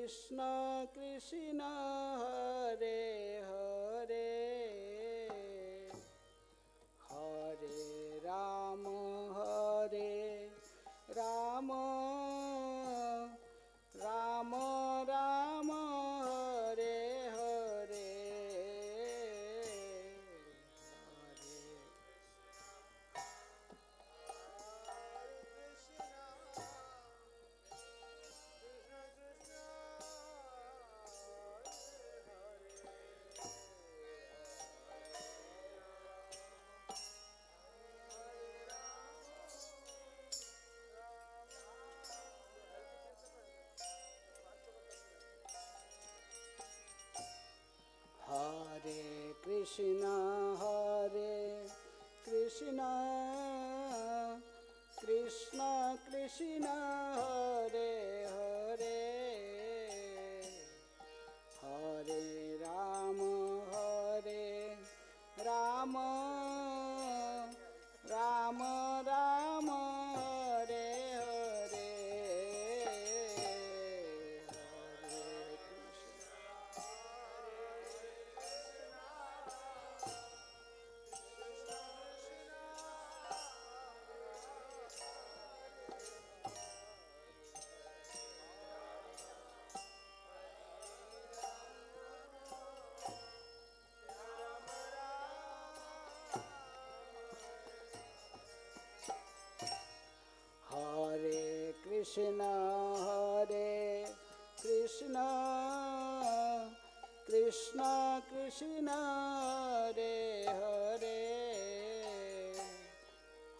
Krishna Krishna Hare Hare Hare Rama Hare Rama Rama Rama Hare Hare Krishna Hare Krishna Krishna Krishna Hare Hare Hare Rama Hare Rama Rama Rama Hare Hare Krishna Hare Krishna Krishna Krishna Hare Hare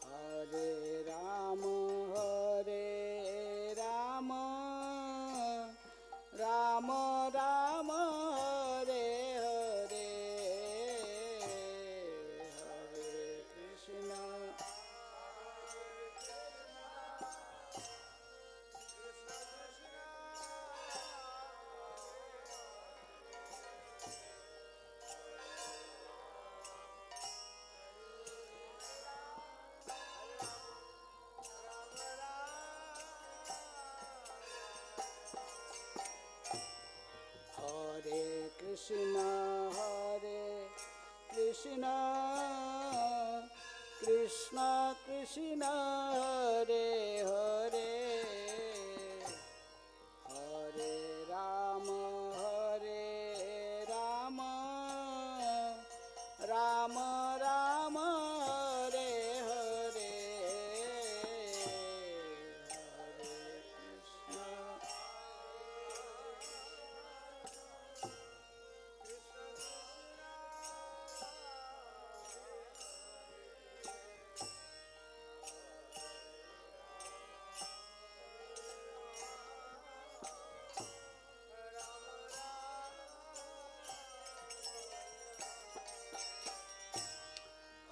Hare Rama Hare Rama Rama Rama Hare Hare Hare Krishna Krishna Hare Krishna Krishna Krishna Hare Hare Hare Rama Hare Rama Rama Rama Hare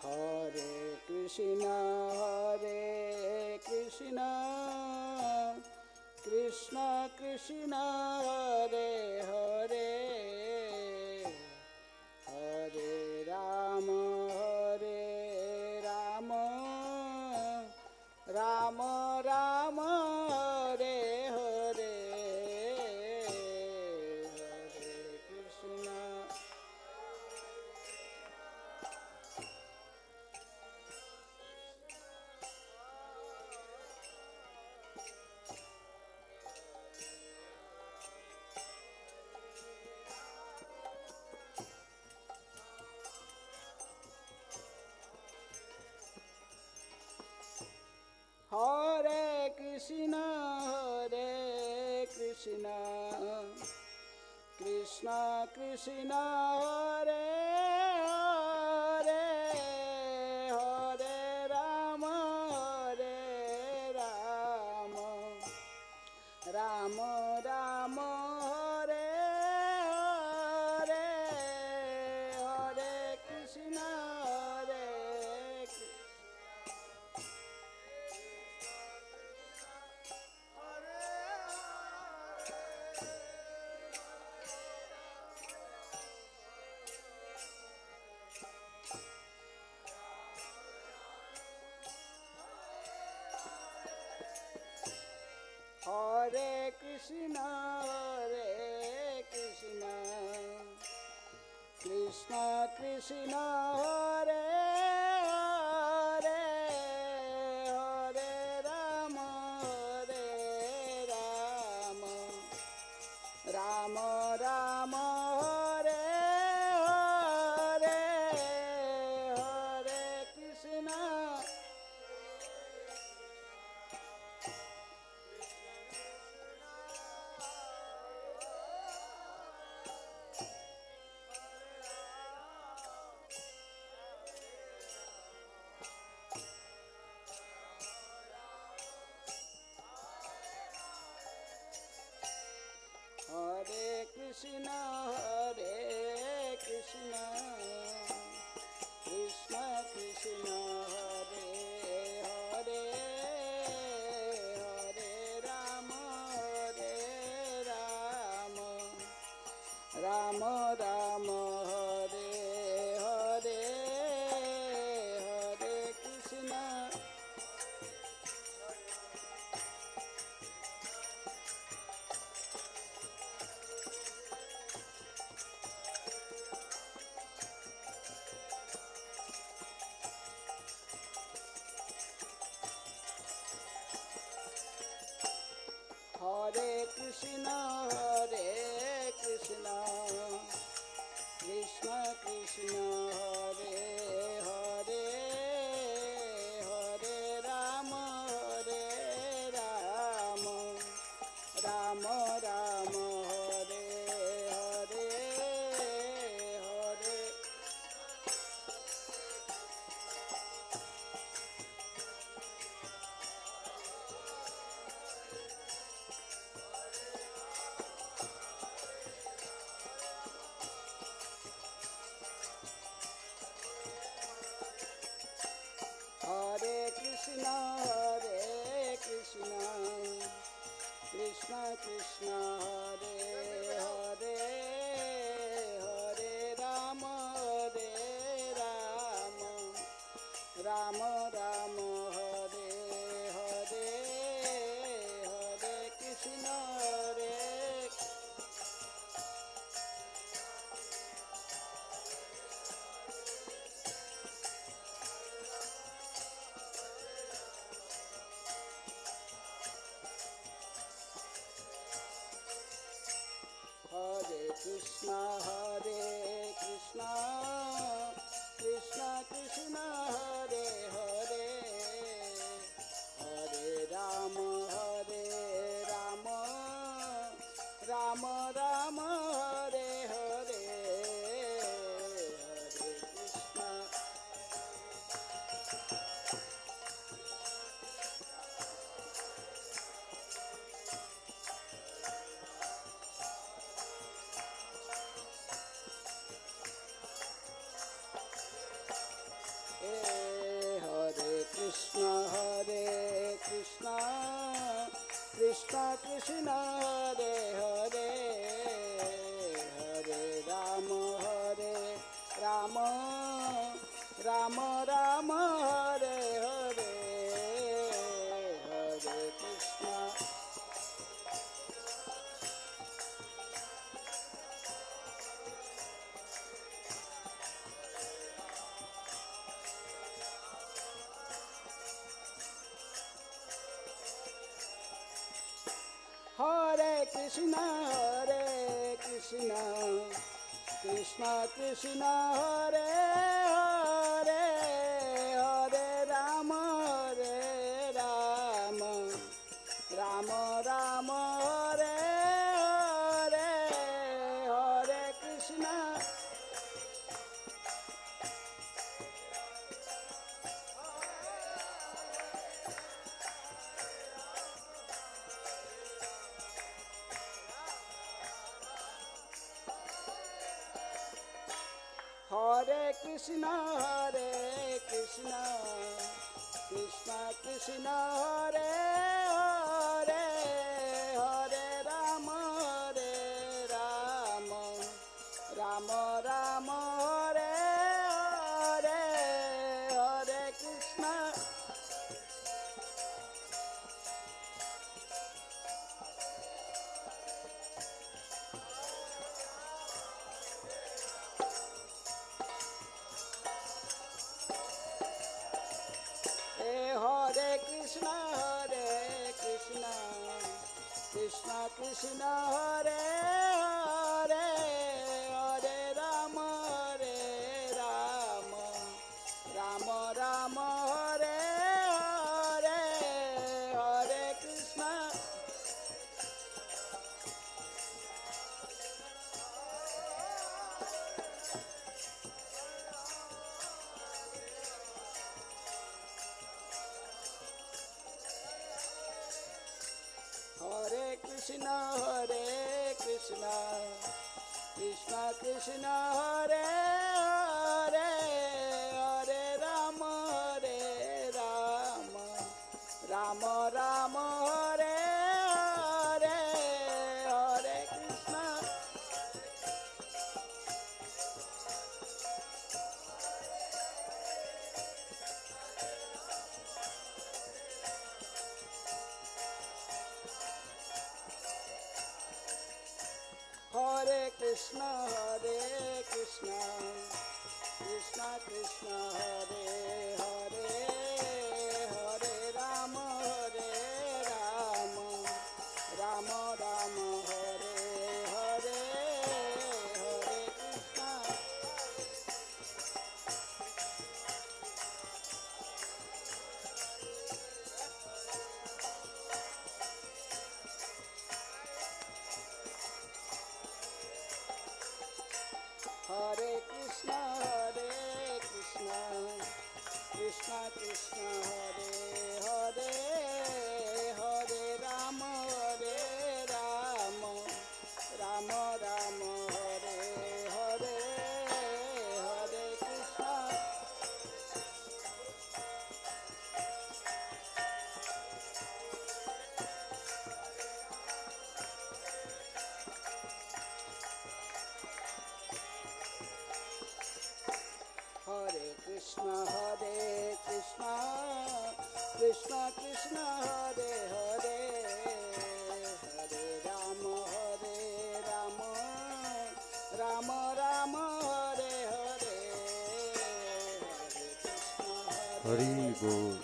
Hare Krishna Hare Krishna Krishna Krishna Hare Hare Hare Rama Hare Rama Rama Rama Hare Hare Hare Krishna Hare Krishna Krishna Krishna Hare Hare Hare Rama Hare Rama Rama Rama Hare Hare Hare Krishna Hare Hare Krishna Hare Krishna Krishna Hare Hare Hare Rama Hare Rama Rama Rama Hare Hare Hare Krishna Hare Krishna Hare Krishna Krishna Krishna Hare Hare Hare Rama Hare Rama Rama Rama Hare Hare Hare Krishna Hare Krishna Hare Krishna Krishna Krishna Hare Hare Hare Rama Hare Rama Rama Rama Hare Hare Hare Hare Krishna Hare Krishna Krishna Krishna Hare Hare Hare Rama Hare Rama Rama Rama Hare Hare Hare Krishna Hare Hare Krishna Hare Krishna Krishna Krishna Hare Hare Hare Rama Hare Rama Rama Rama Hare Hare Hare Krishna Hare Krishna Hare Krishna Krishna Krishna Hare Hare Hare Rama Hare Rama Rama Rama Hare Hare Hare Krishna Hare Krishna Hare Krishna Krishna Krishna Hare Hare Hare Rama Hare Rama Rama Rama Hare Hare Hare Krishna Hare Krishna Hare Krishna Krishna Krishna Hare Hare Hare Rama Hare Rama Rama Rama Hare Hare Hare Krishna Krishna Krishna Hare Hare Hare Rama Rama Rama Hare Hare Hare Krishna Hare Krishna Krishna Krishna Hare Hare Hare Rama Rama Rama Hare Hare Hare Krishna Hare Krishna Krishna Krishna Hare Hare Hare Rama Rama Rama Hare Hare Hare Krishna Hare Krishna Krishna Krishna Hare Hare Hare Rama Rama Rama Hare Hare Hare Krishna Hare Krishna Krishna Krishna Hare Hare Hare Rama Rama Rama Hare Hare Hare Krishna Hari Bol.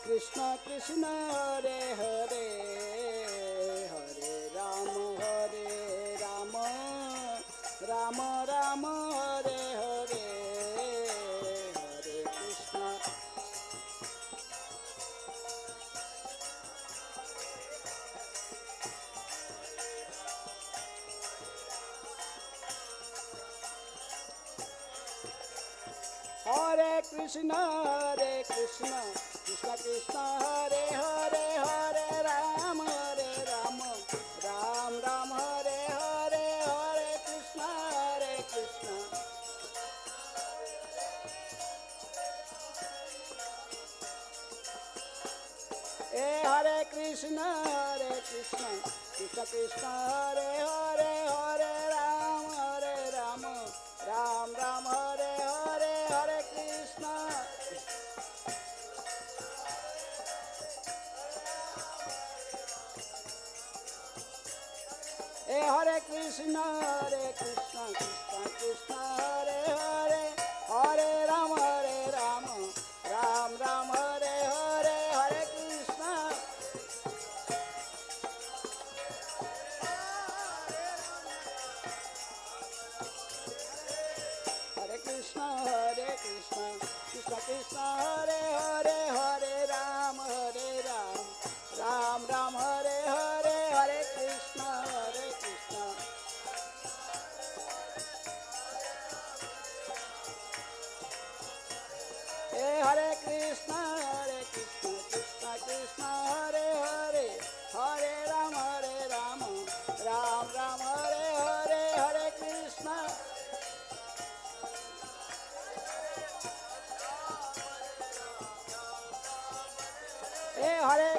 Krishna Krishna Hare Hare Hare Rama Rama Rama Hare Hare Hare Krishna Hare Krishna Krishna Krishna Hare Hare Hare Rama Ram Ram Hare Hare Hare Krishna Hare Krishna Krishna Krishna Hare Hare Hare Ram Ram Hare Hare Hare Krishna Hare Krishna Krishna Krishna Hare Hare Hare Ram Ram Hare Hare Hare Krishna Hare Krishna Krishna Krishna Hare Hare Hare Ram Ram Hare Hare Hare Krishna Hare Krishna Krishna Krishna Hare Hare Hare Ram Ram Hare Hare Hare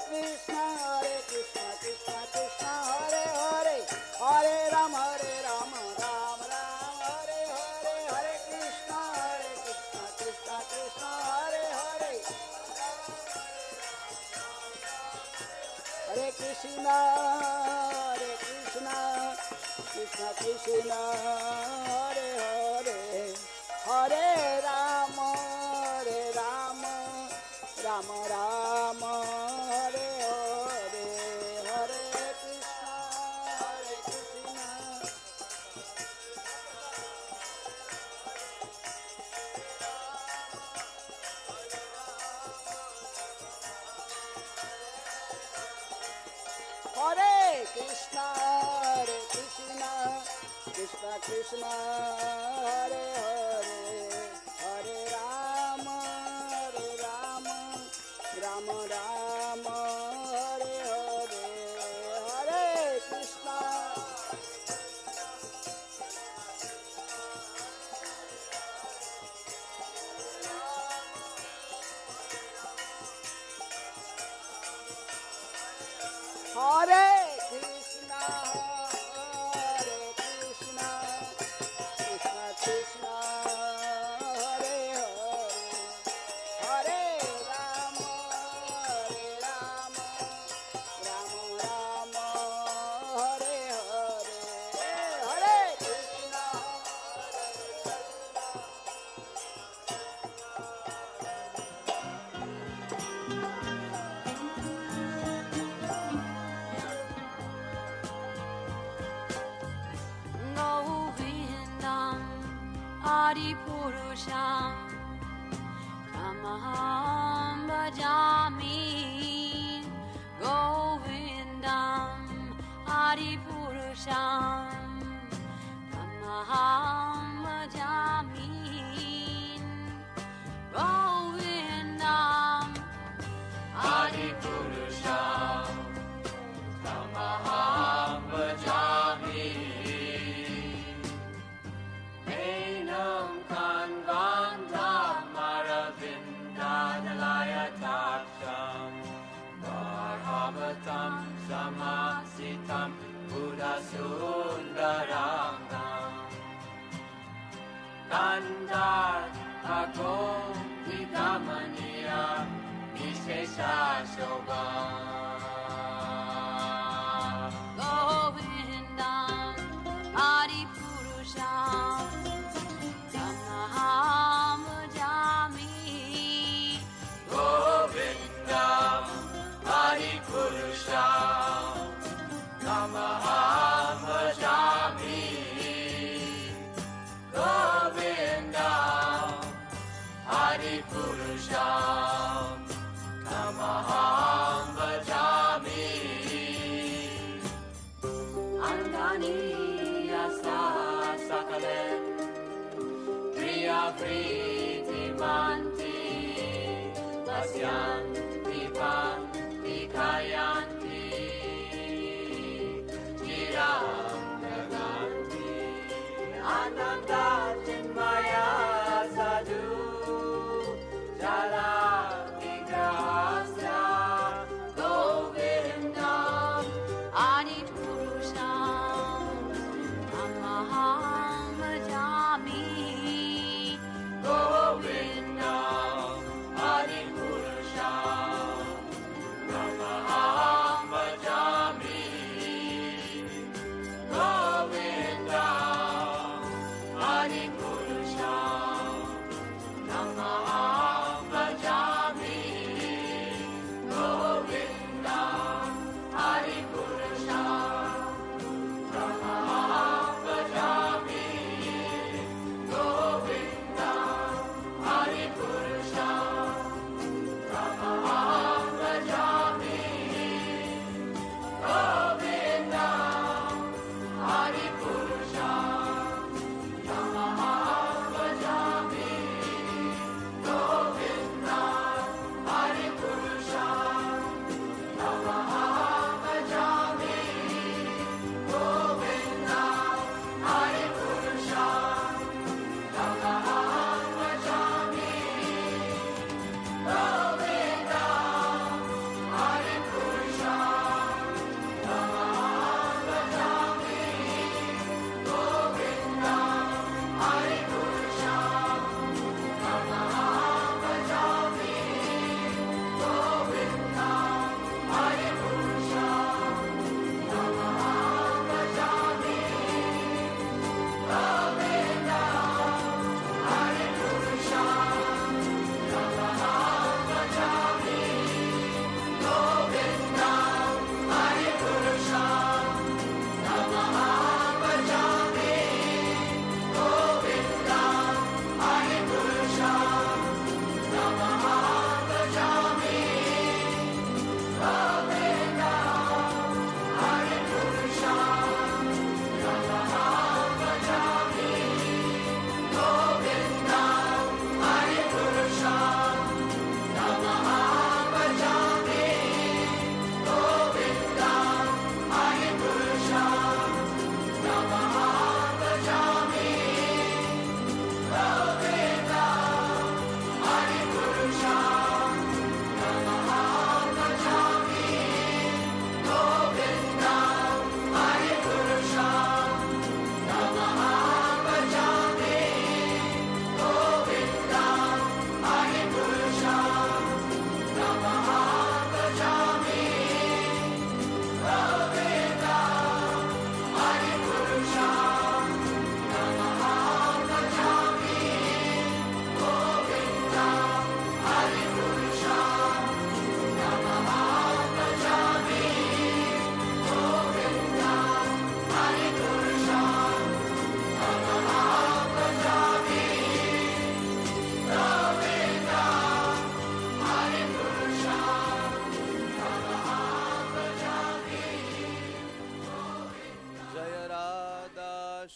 Krishna Hare Krishna Krishna, Hare Krishna, Krishna Krishna, Hare Hare, Hare Rama, Rama Rama, Hare Hare, Hare Krishna, Hare Krishna. Hare Krishna, Krishna Krishna, Hare Hare, Hare Rama, Rama Rama, Hare Hare, Hare Krishna. Hare Krishna, Krishna Krishna, Hare Hare, Hare Rama, Rama Rama, Hare Hare, Hare Krishna. Govindam Adipurusham Tamaham Bhajami. Govindam Adipurusham Tamaham Bhajami. Govindam Adipurusham Tamaham Bhajami. Enam Kanvandam Aravindadalaya Taksham Varhavatam Samasitam Buddha Sundarangam Kandar Agom Vikamaniya Vishesha Shobham. Govindam Adipurusham Tamaham Bhajami. Govindam Adipurusham Tamaham Bhajami. Govindam Adipurusham Tamaham Bhajami. Andani Yasa Sakalen Priya Priti Manti Pasyanti Panti Kayanti Chiram Naganti Ananda Chinmaya Sadhu Jala Vigrahasya Govindam Adipurusham Tamaham Bhajami. Govindam Adipurusham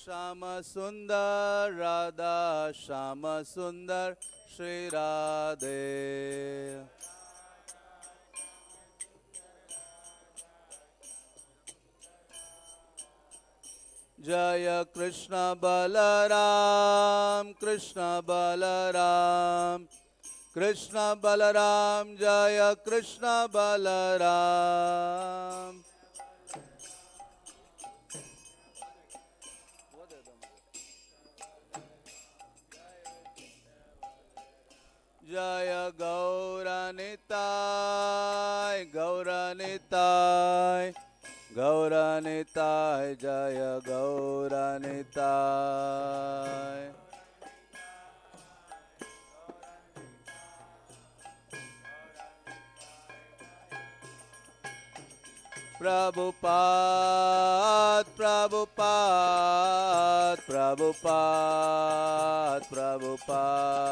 Shyam सुंदर राधा श्याम सुंदर श्री राधे। जय कृष्ण बलराम कृष्ण बलराम कृष्ण बलराम जय कृष्ण बलराम। जय गौरनिताय गौरनिताय गौरनिताय जय गौरनिताय। प्रभुपाद प्रभुपाद प्रभुपाद प्रभुपाद।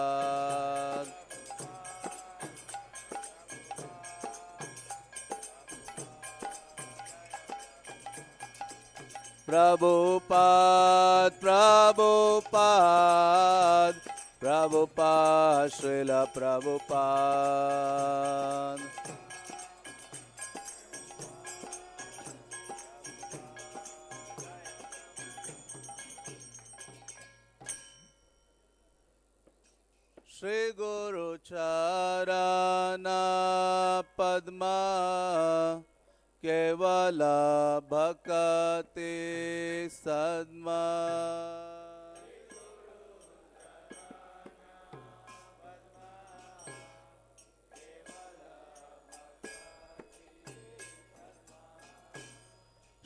प्रभुपाद प्रभुपाद प्रभुपाद श्रील प्रभुपाद। श्री गुरु चरण पद्मा केवल भक्ति सद्मा।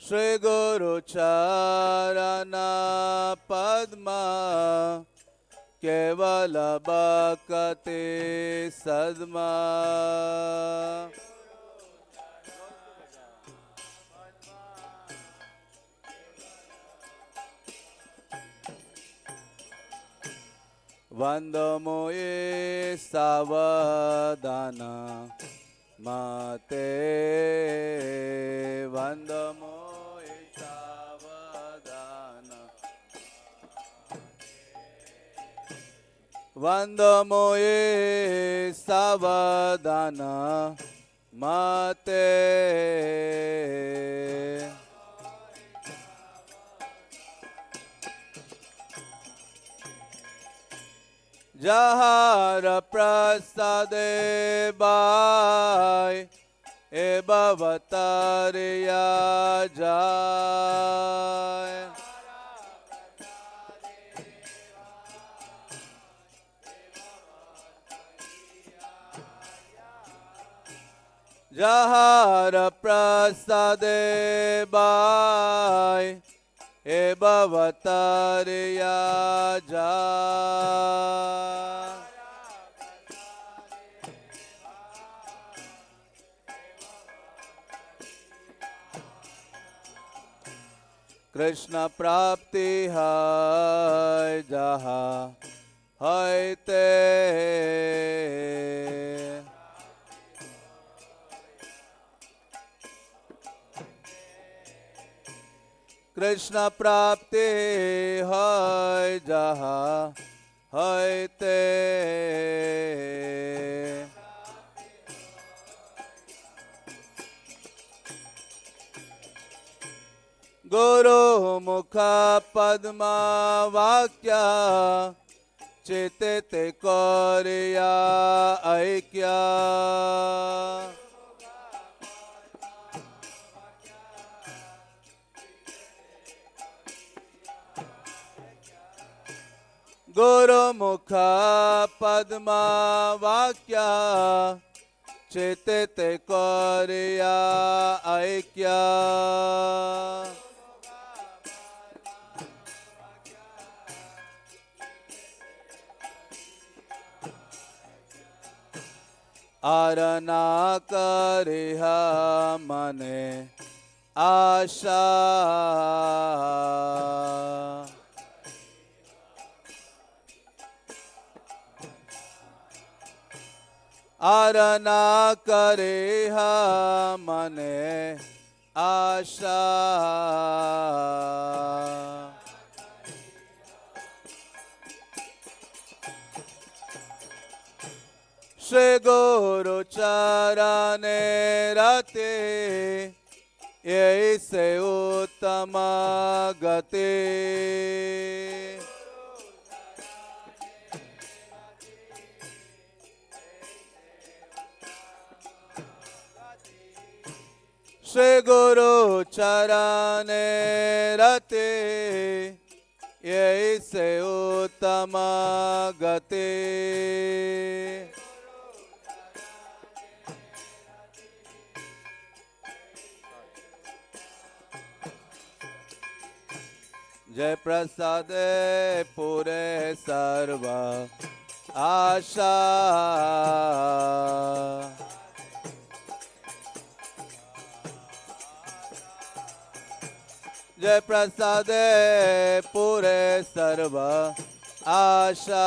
श्री गुरु चरण पद्मा केवल भक्ति सद्मा। वंदमोये सावधान मते वंदमोये सावधान वंदमोये सावधान मते। जहार प्रसादे बाय ए भवतारिया जाय। जहार प्रसादे बाय ए भवतारिया जाय। कृष्ण प्राप्ति है जहाँ है ते कृष्ण प्राप्ति है जहाँ है ते। गुरु मुख पद्मा वाक्य चित्ते कोरिया ऐक्या। गुरु मुख पद्मा वाक्य चित्ते कोरिया ऐक्या। आरना करिह मने आशा। आरना करिह मने आशा। श्री गुरु चरणे रते यही से उत्तम गति श्री गुरु चरणे रते यही से उत्तम गति जय प्रसाद पूरे सर्व आशा जय प्रसाद पूरे सर्व आशा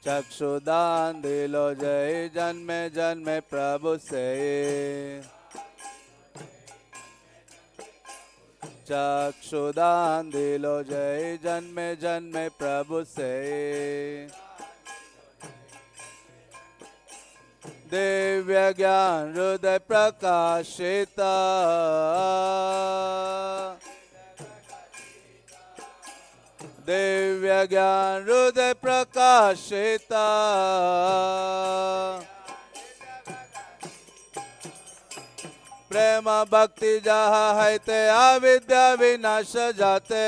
चक्षुदान दिलो जय जन्मे जन्मे प्रभु से चक्षुदान दिलो जय जन्मे जन्मे प्रभु से दिव्य ज्ञान हृदय प्रकाशिता दिव्य ज्ञान हृदय प्रकाशिता प्रेम भक्ति जहाँ है ते अविद्या विनाश जाते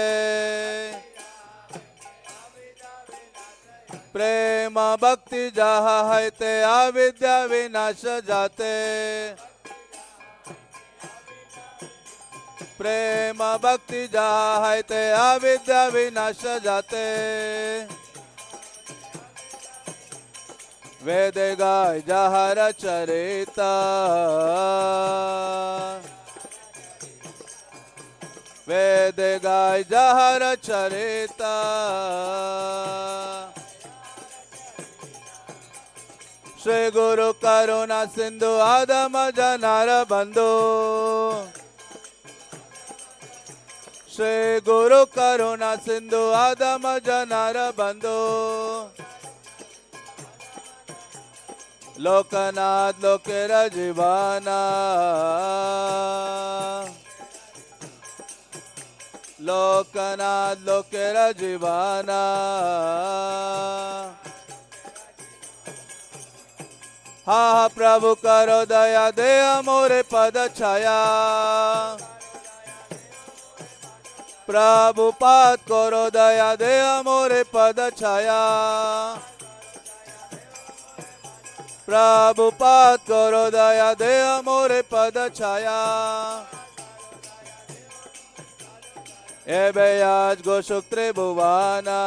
प्रेम भक्ति जहाँ है ते अविद्या विनाश जाते प्रेम भक्ति जहाँ है ते अविद्या विनाश जाते वेद गाय जहाँ रचरिता वेद गाय जहाँ रचरिता श्री गुरु करुणा सिंधु आदम जनार बंधु श्री गुरु करुणा सिंधु आदम जनार बंधु लोकनाथ लोकेर जीवाना लोकनाथ लोकेर जीवाना हा प्रभु करो दया दे मोरे पद छाया प्रभु पाद करो दया दे मोरे पद छाया प्रभु पाद करो दया दे मोरे पद छाया एबे आज गोशुक त्रिभुवाना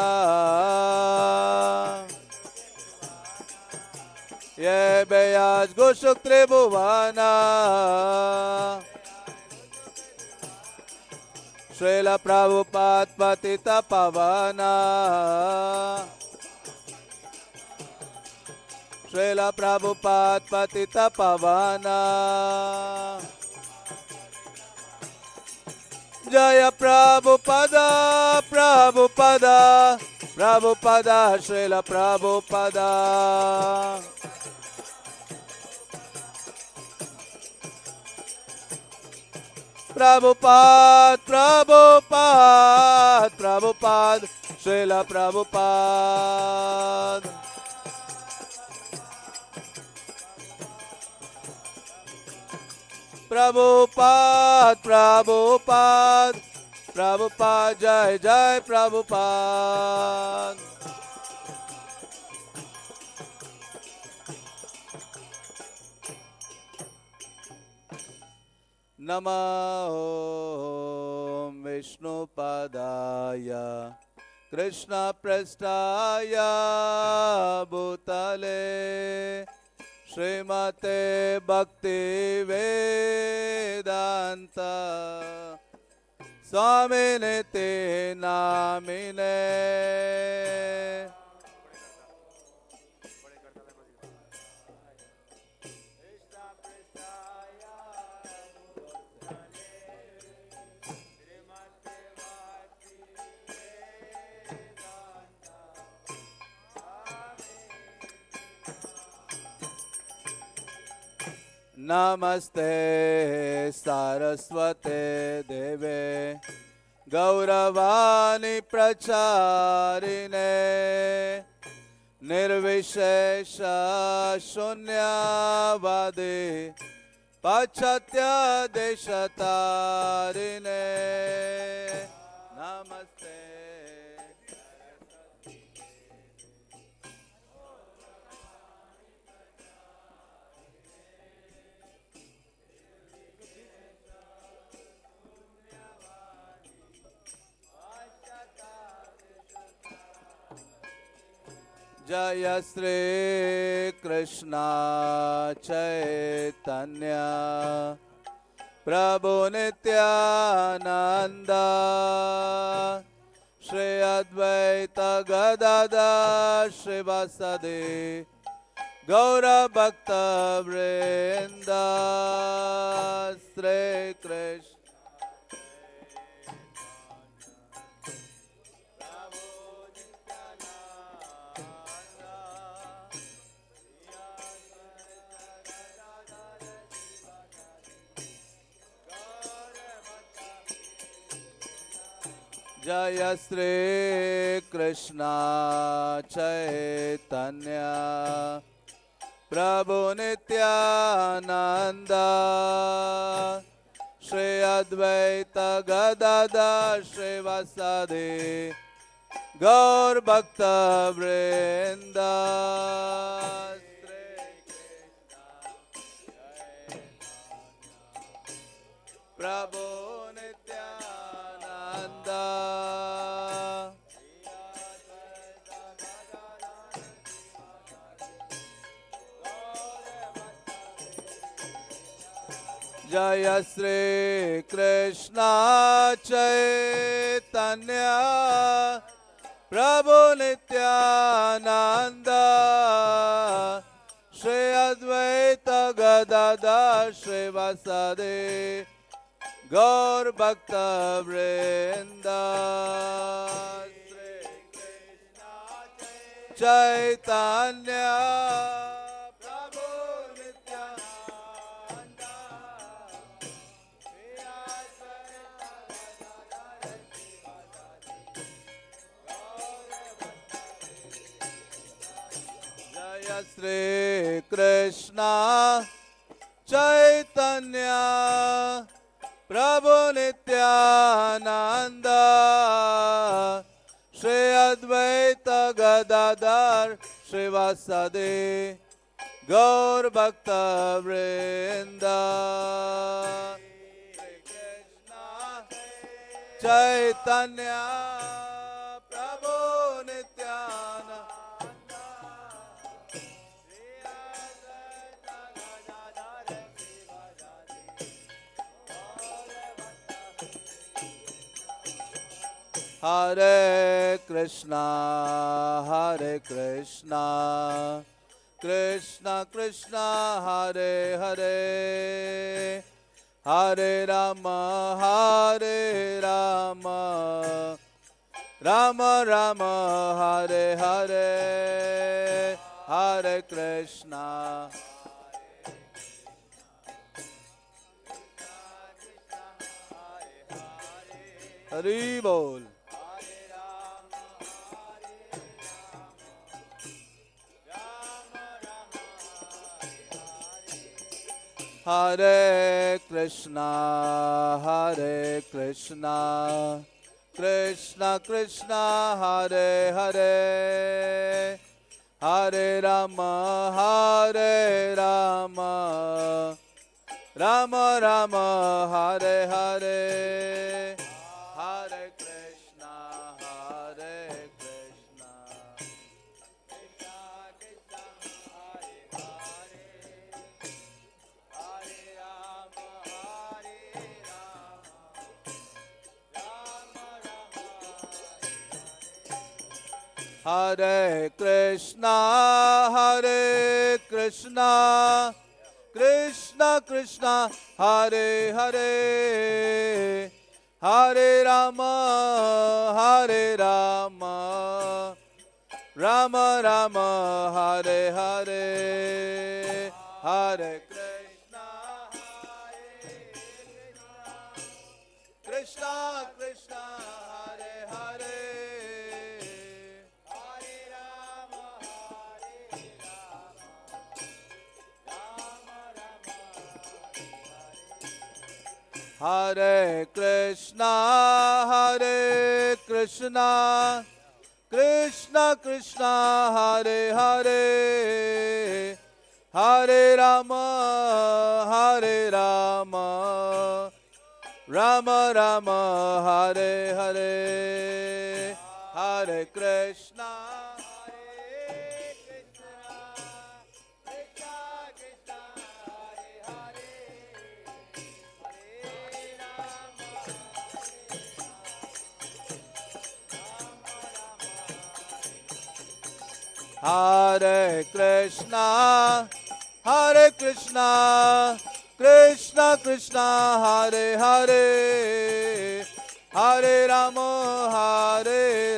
एबे आज गोशुक त्रिभुवाना श्रील प्रभुपाद पतित पावना श्रील प्रभुपाद पतित पावना जय प्रभुपदा प्रभुपदा प्रभुपदा श्रील प्रभुपदा प्रभुपाद प्रभुपाद प्रभुपाद श्रील प्रभुपाद प्रभुपाद प्रभुपाद प्रभुपाद जय जय प्रभुपाद नमः विष्णुपदाय कृष्णपृष्ठाय भूतले श्रीमते भक्ति वेदांत स्वामिने ते नामिने नमस्ते सारस्वते देवे गौरवाणी प्रचारिणे निर्विशेष शून्यवादी पाश्चात्य देशतारिणे नमस्ते जय श्री कृष्ण चैतन्य प्रभु नित्यानंद श्री अद्वैत गदाधर श्रीवासदि गौर भक्त वृंद श्री कृष्ण जय श्री कृष्ण चैतन्य प्रभु नित्यानंद श्री अद्वैत गदाधर श्रीवासदि गौर भक्त वृंद प्रभु नित्यानंद जय श्री कृष्ण चैतन्य प्रभु नित्यानंद श्री अद्वैत गदाधर श्रीवासदि गौर भक्त वृंद चैतन्य प्रभु नित्यानंद जय श्री कृष्ण चैतन्य प्रभु नित्यानंद श्री अद्वैत गदाधर श्रीवासदि गौर भक्त वृंद चैतन्य प्रभु नित्यानंद हरे कृष्णा कृष्णा कृष्णा हरे हरे हरे राम राम राम हरे हरे हरे कृष्णा हरि बोल हरे कृष्णा कृष्णा कृष्णा हरे हरे हरे राम राम राम हरे हरे हरे कृष्णा हरे Krishna Krishna Krishna Hare Hare Hare Ram Ram Ram Hare Hare Hare Krishna Hare Krishna, Krishna Krishna, Hare Hare, Hare Rama, Rama Rama, Hare Hare, Hare Krishna, Hare Krishna, Krishna Krishna, Hare Hare, Hare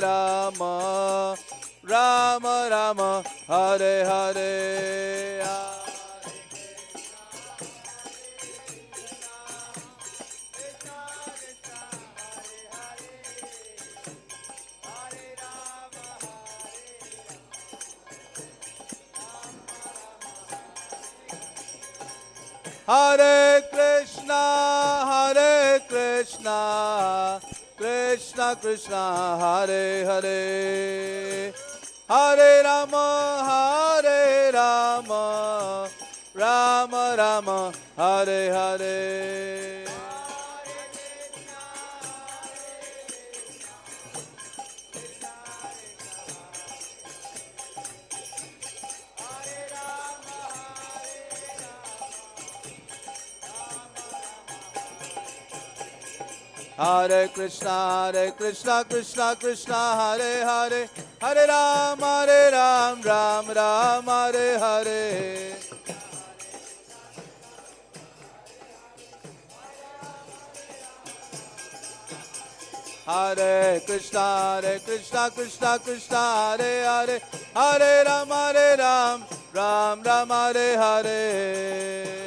Rama, Rama Rama, Hare Hare. Hare Krishna, Krishna Krishna, Hare Hare, Hare Rama, Rama Rama, Hare Hare. Hare Krishna, Krishna Krishna, Hare Hare, Hare Ram, Ram Ram, Hare Hare. Hare Krishna, Krishna Krishna, Hare Hare, Hare Ram, Ram Ram, Hare Hare.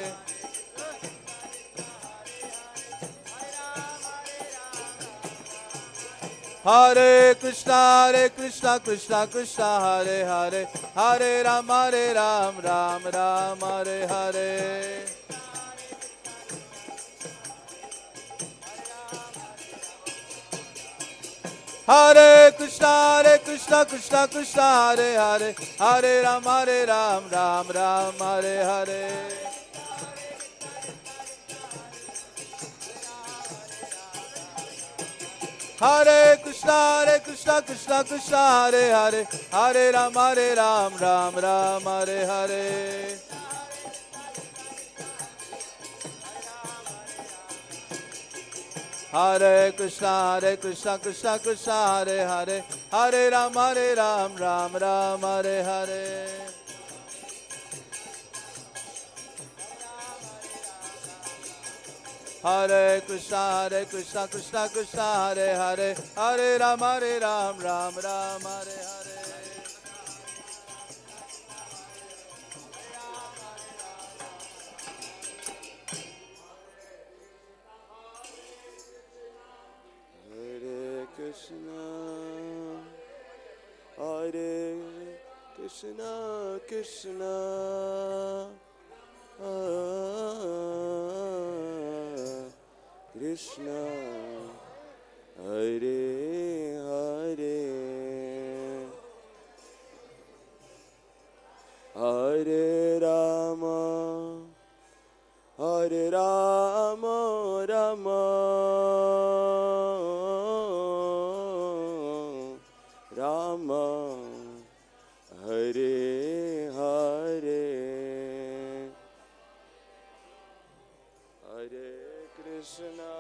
Hare Krishna, Krishna Krishna, Hare Hare, Hare Ram, Ram Ram, Hare Hare. Hare Krishna, Krishna Krishna, Hare Hare, Hare Ram, Ram Ram, Hare Hare. Hare Krishna, Krishna Krishna, Hare Hare, Hare Ram, Ram Ram, Hare Hare. Hare Krishna, Krishna Krishna, Hare Hare, Hare Ram, Ram Ram, Hare Hare. Hare Krishna, Krishna Krishna, Hare Hare, Hare Ram, Ram Ram, Hare Hare. Hare Krishna, Krishna Krishna, Hare Hare, Hare Rama, Rama Rama, Hare Hare, Hare Krishna,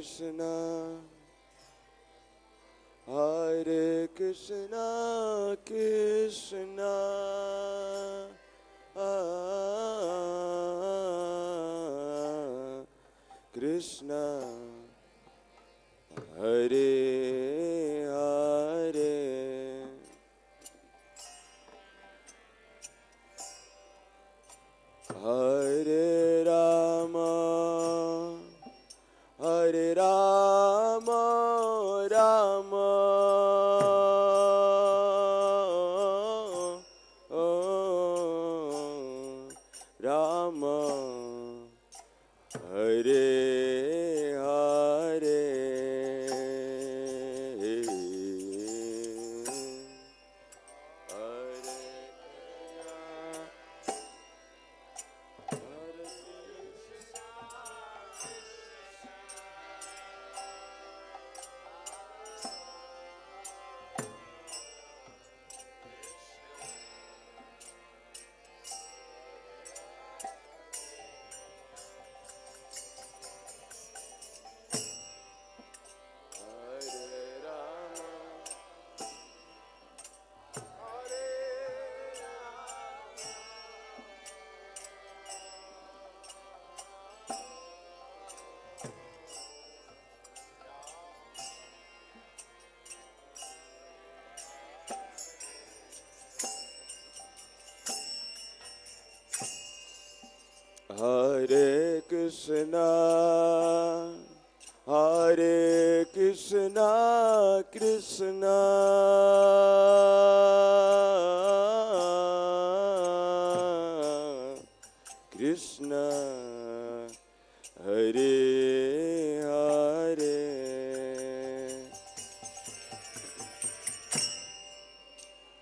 Krishna, Hare Krishna, Krishna Krishna, Hare Hare, Hare Rama, Hare Rama, Rama Rama, Hare Hare, Hare Krishna, Hare Krishna, Krishna Krishna, Hare Hare,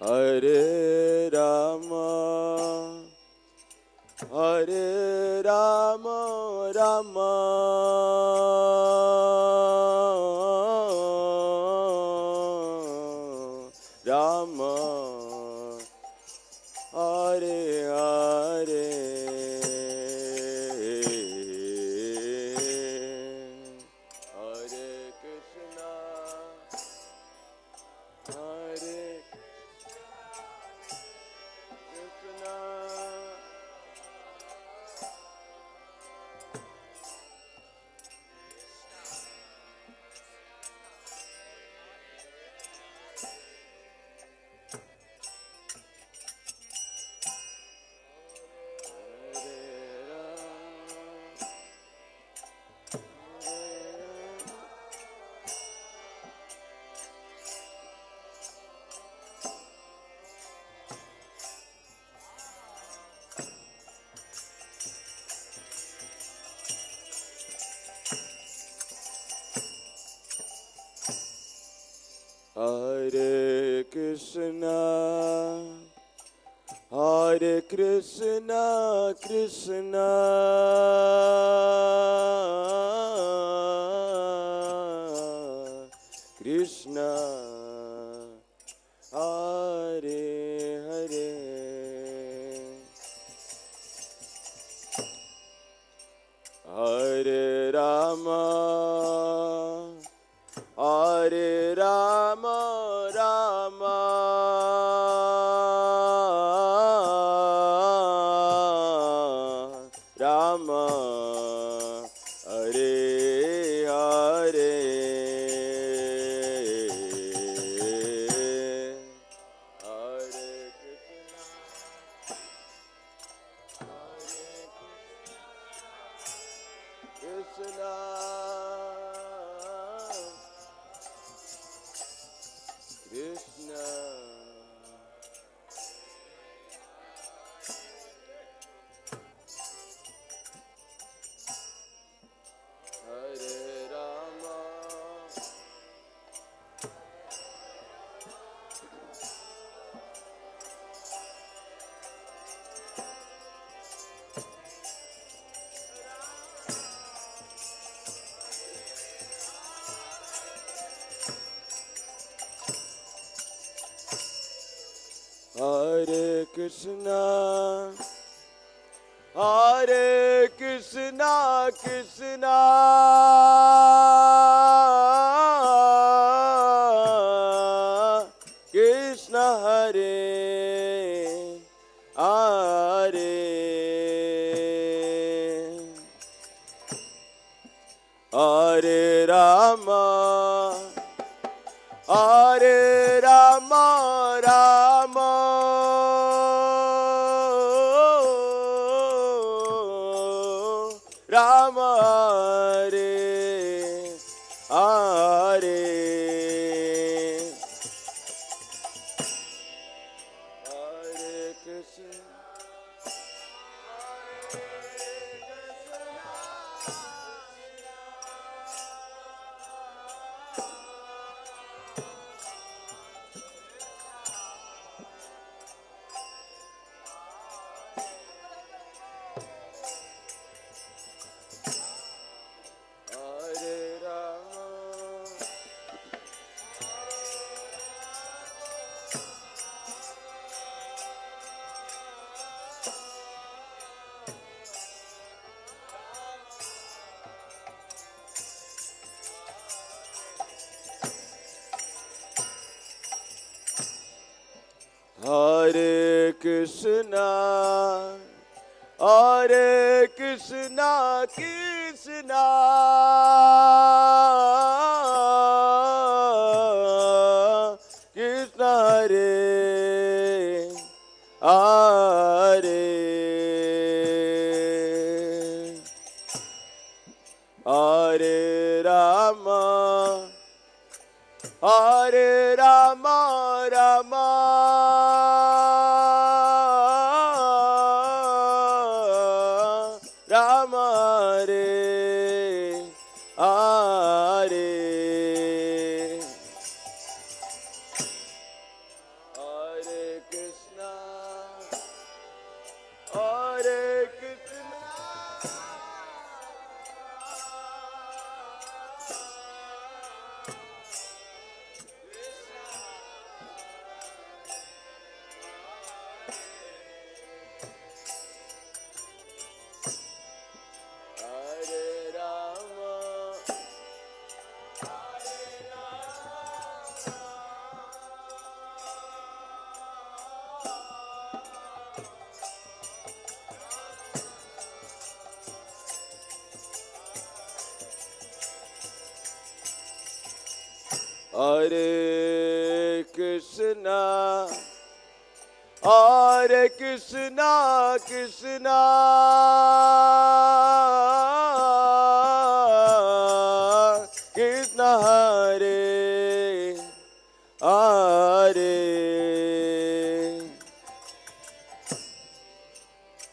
Hare Rama, Hare Rama, Rama Rama, Hare Hare, Hare Krishna, Hare Krishna, Hare Krishna, Hare Krishna, Krishna Krishna, Hare Hare, Hare Rama, Hare Rama, Rama Rama, Hare Hare, Hare Krishna, Hare Krishna, Krishna, Hare Rama, Hare Krishna, Hare Krishna, Krishna Krishna Hare Hare Hare Rama Hare Rama Rama Rama Hare Hare Hare Krishna Hare Rama Hare Krishna Hare Krishna Krishna Krishna Hare Hare Hare Rama Hare Rama Rama Rama Hare Hare Hare Krishna Hare Krishna Hare Rama Hare Krishna Hare Krishna Krishna Krishna Hare Hare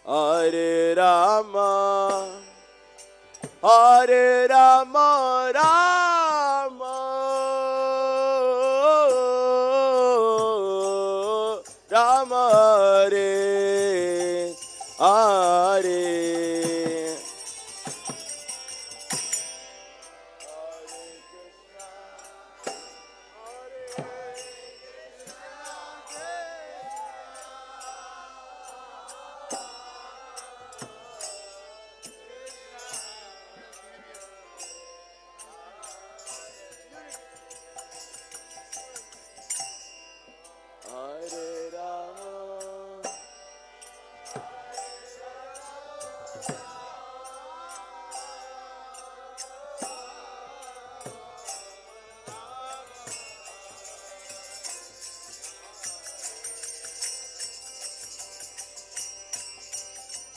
Hare Rama Hare Rama Rama Rama Hare Hare Hare Rama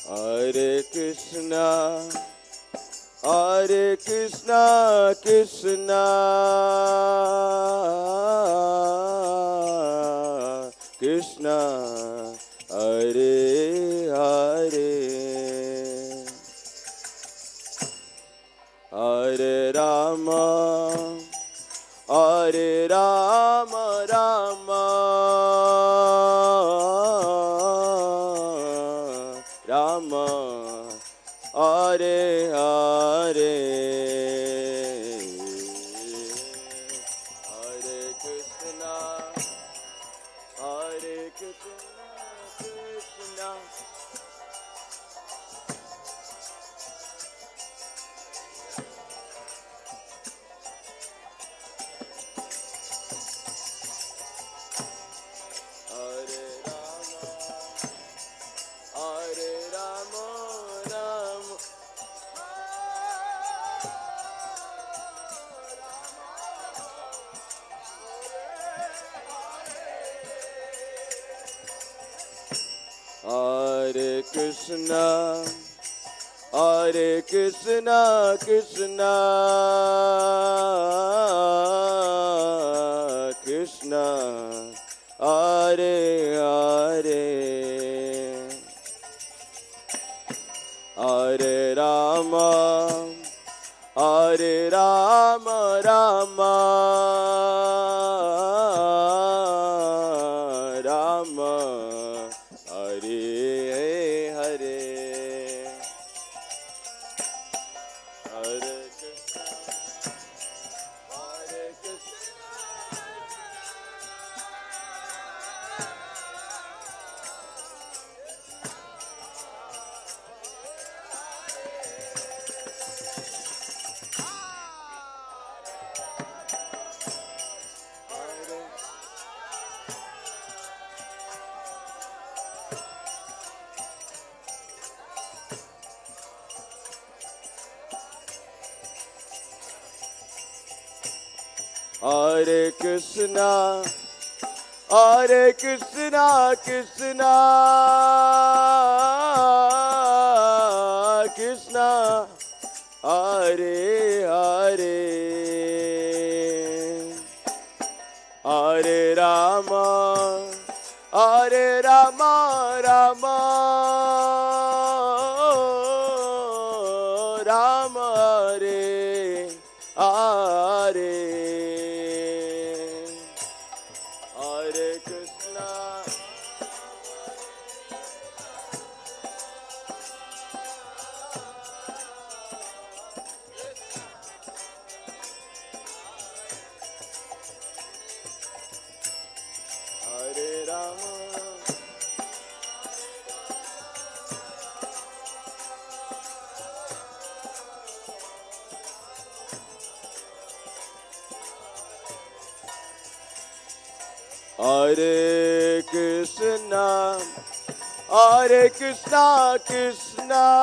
Hare Krishna Hare Krishna Krishna Krishna Hare Hare Hare Rama Hare Rama Rama Rama Hare Hare Hare Krishna Hare Krishna Krishna Hare Krishna, Hare Krishna, Krishna Krishna, Hare Hare, Hare Rama, Hare Rama, Rama Rama, Hare Hare, Hare Krishna, Hare Krishna, Hare Krishna, Hare Krishna, Krishna Krishna, Hare Hare, Hare Rama, Hare Rama, Rama Rama, Hare Hare, Hare Krishna, Hare Rama, Hare Krishna, Hare Krishna, Krishna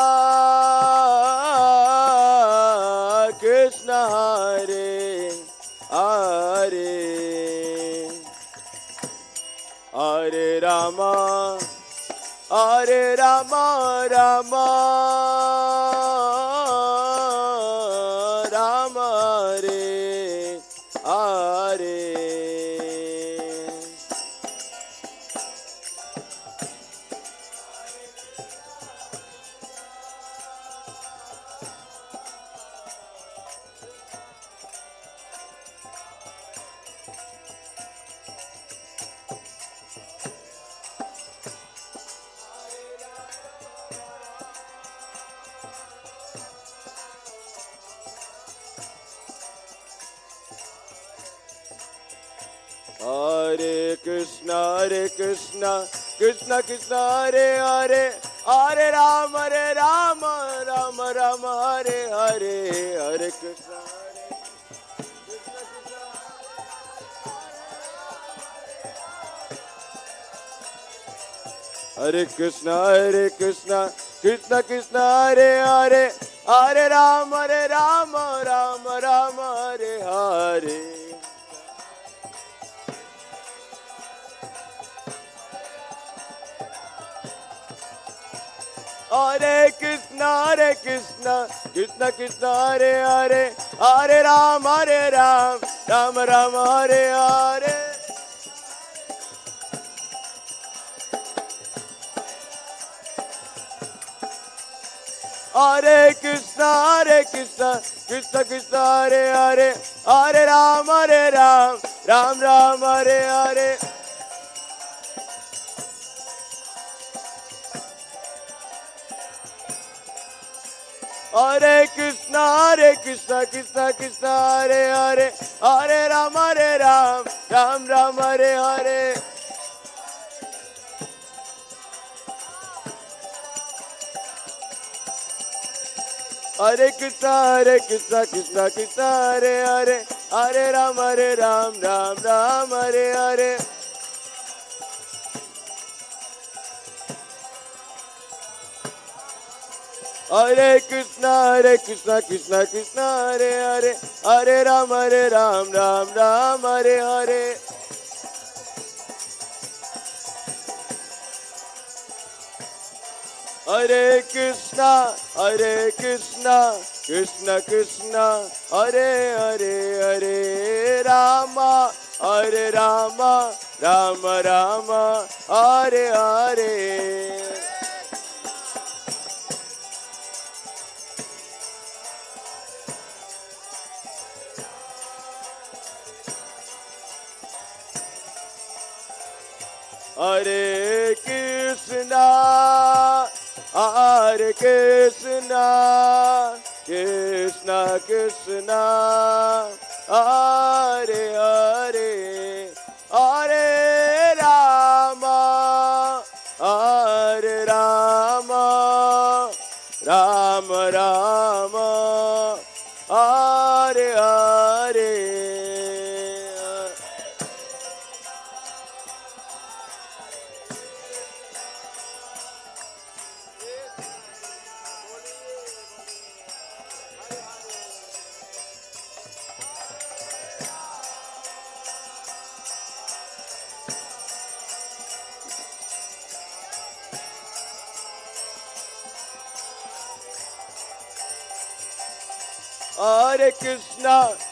Krishna, Hare Hare, Hare Rama, Hare Rama, Rama Rama, Hare Hare, Hare Krishna, Hare Krishna, Krishna Krishna, Hare Hare, Hare Rama, Hare Rama, Rama Rama, Hare Hare, Hare Krishna, Hare Krishna, Hare Krishna, Krishna Krishna, Hare Hare, Hare Rama, Hare Rama, Rama Rama, Hare Hare, Hare Krishna, Hare Krishna, Krishna Krishna, Hare Hare, Hare Rama, Hare Rama, Rama Rama, Hare Hare, Hare Krishna, Hare Krishna, Krishna Krishna, Hare Hare, Hare Rama, Hare Rama, Ram Ram, Hare Hare, Hare Krishna, Hare Krishna, Krishna Krishna, Hare Hare, Hare Rama, Hare Ram, Ram Ram, Hare Hare, Hare Krishna, Krishna Krishna, Hare Hare, Hare Ram, Ram Ram, Hare Hare, Hare Krishna, Krishna Krishna, Hare Hare, Hare Ram, Ram Ram, Hare Hare, Hare Krishna, Krishna Krishna, Hare Hare, Hare Rama, Hare Rama, Rama Rama, Hare Hare. Hare Krishna, Hare Krishna, Krishna Krishna, Hare Hare, Hare Rama, Hare Rama, Rama Rama, Hare Hare.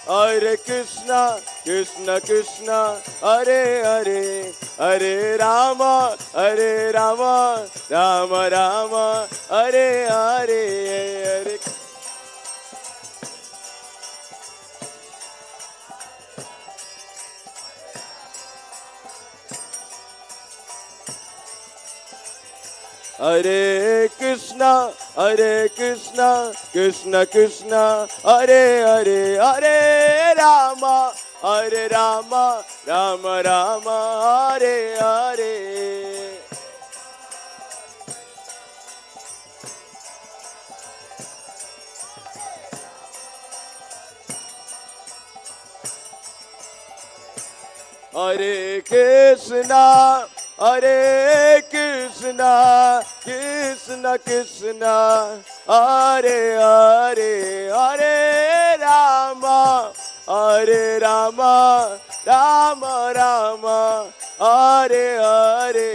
Hare Krishna, Krishna Krishna, Hare Hare, Hare Rama, Rama Rama, Hare Hare, Hare. Hare Krishna, Krishna Krishna, Hare Hare, Hare Rama, Rama Rama, Hare Hare. Hare Krishna, Krishna Krishna, Hare Hare, Hare Rama, Rama Rama, Hare Hare,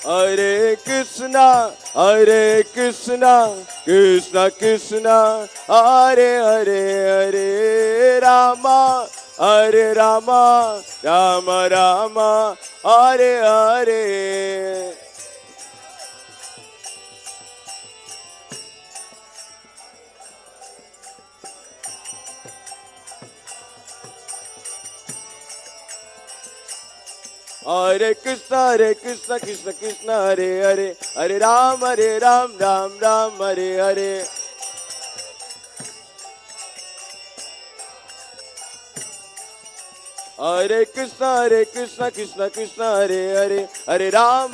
Hare Krishna. Hare Krishna, Krishna Krishna, Hare Hare, Hare Rama, Rama Rama, Hare Hare. Hare Krishna, Krishna Krishna, Hare Hare, Hare Ram, Ram Ram, Hare Hare. Hare Krishna, Krishna Krishna, Hare Hare, Hare Ram,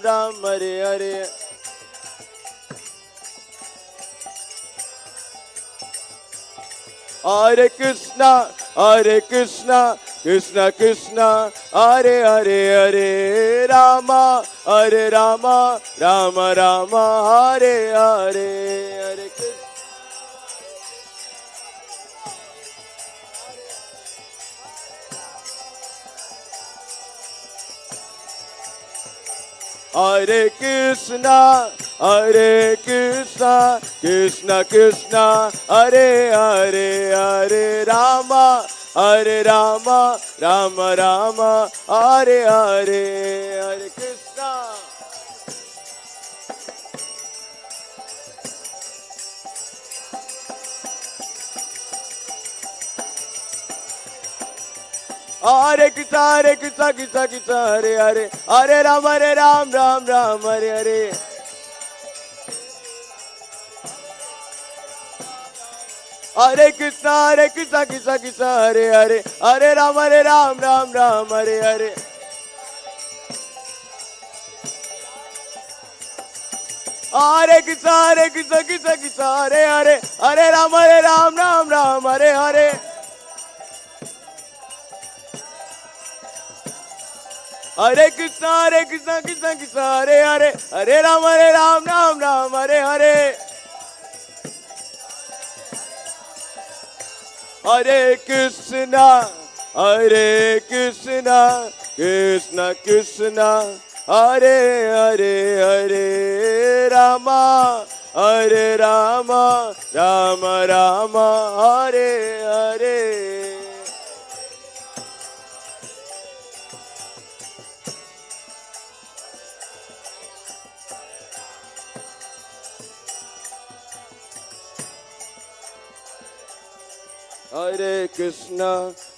Ram Hare Hare. Hare Krishna, Krishna Krishna, Hare Hare, Hare Rama, Rama Rama, Hare Hare, Hare Krishna. Hare Krishna, Krishna Krishna, Hare Hare, Hare Rama, Rama Rama, Hare Hare, Hare Krishna. Hare Krishna, Krishna, Hare Hare, Hare Ram, Ram, Hare Hare. Hare Krishna, Krishna, Hare Hare, Hare Ram, Ram, Hare Hare. Hare Krishna, Krishna, Hare Hare, Hare Ram, Ram, Hare Hare. Hare Krishna, Krishna Krishna, Hare Hare, Hare Ram, Ram Ram, Hare Hare. Hare Krishna, Krishna Krishna, Hare Hare, Hare Rama, Rama Rama, Hare Hare.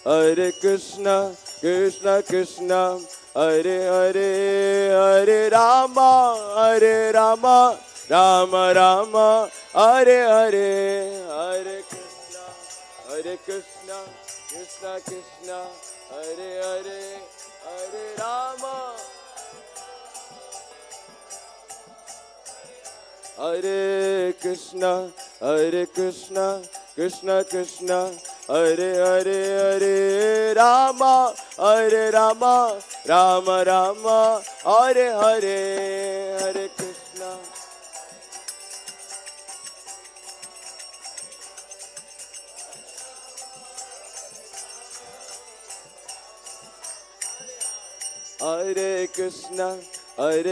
Hare Krishna, Krishna Krishna, Hare Hare, Hare Rama, Rama Rama, Hare Hare, Hare Krishna, Krishna Krishna, Hare Hare, Hare Rama. Hare Krishna, Krishna Krishna, Hare Hare, Hare Rama, Rama Rama, Hare Hare, Hare Krishna. Hare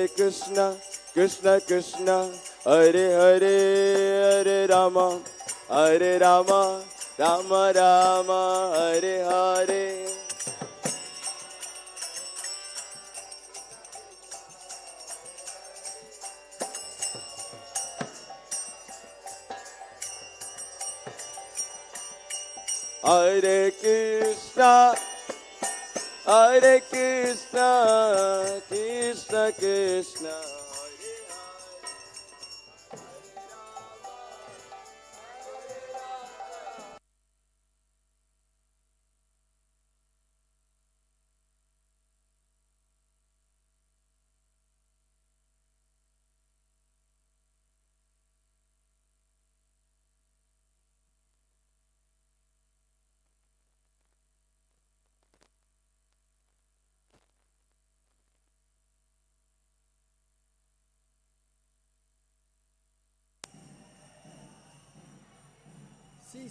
Krishna, Krishna Krishna, Hare Hare, Hare Rama, Rama Rama, Hare Hare. Hare Krishna, Krishna Krishna,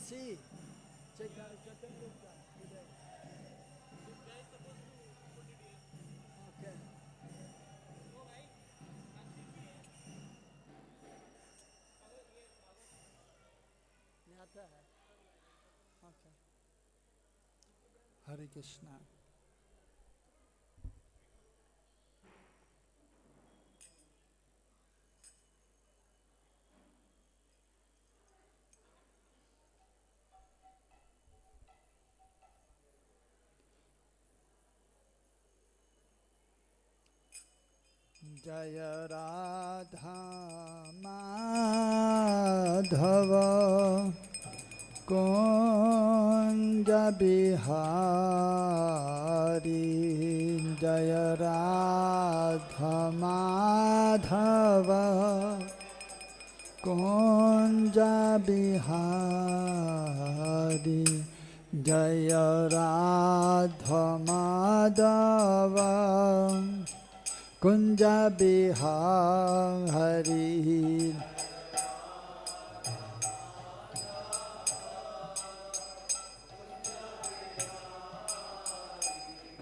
Sí. Check out the today. Okay. आता है. Okay. Hare Krishna. जय राधा माधव कुंज बिहारी, जय राधा माधव कुंज बिहारी, जय राधा माधव कुंज बिहारी।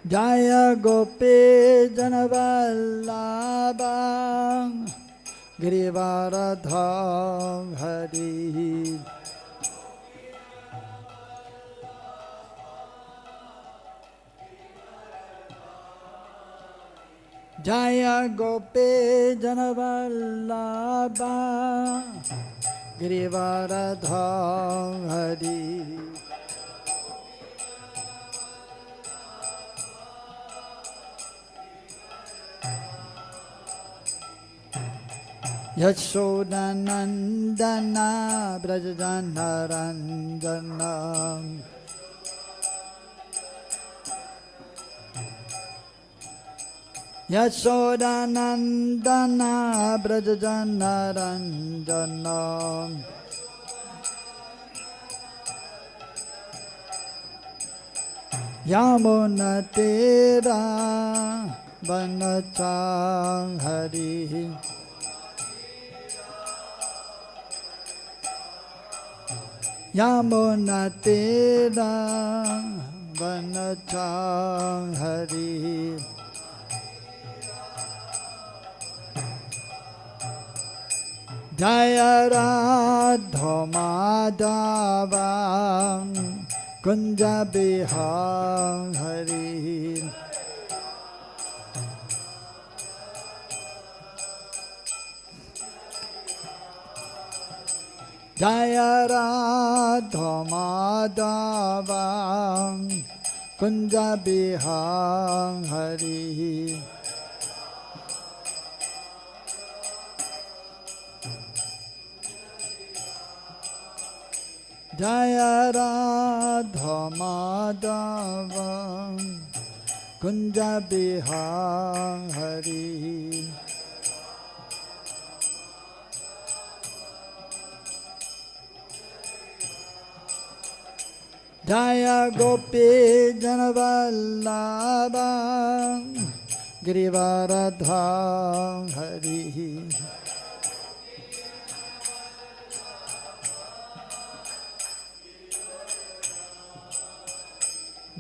जय गोपी जनवल्लभ गिरिवरधरी, जय गोपी जनवल्लभ गिरिवरधरी। यशोदानंदन ब्रजजनरंजन, यशोदानंदन ब्रजजनरंजन, यमुना तेरा Vanachang Hari Yamuna Tirang Vanachang Hari Jaya Radha Madhavang Kunja Bihang Hari Jaya Radha Madhavang Kunja Bihang Hari Jaya Radha Madhava Kunja Bihang Hari Jaya Gopi Janavallabha Girivaradha Hari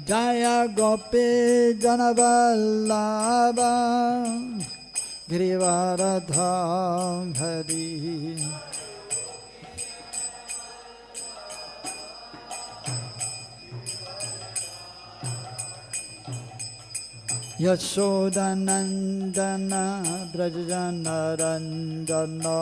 Jaya Gopi Janavallabha Girivaradha Hari Yashodanandana Brajana Ranjana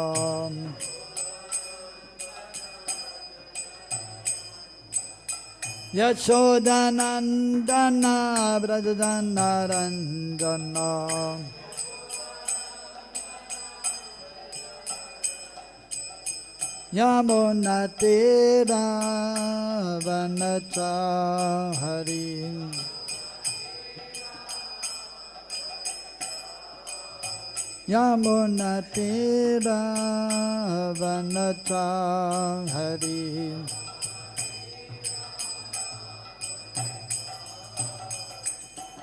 Yashodanandana Brajana Ranjana Yamuna Tira Vanacha Hari Yamuna Tira Vanacha Hari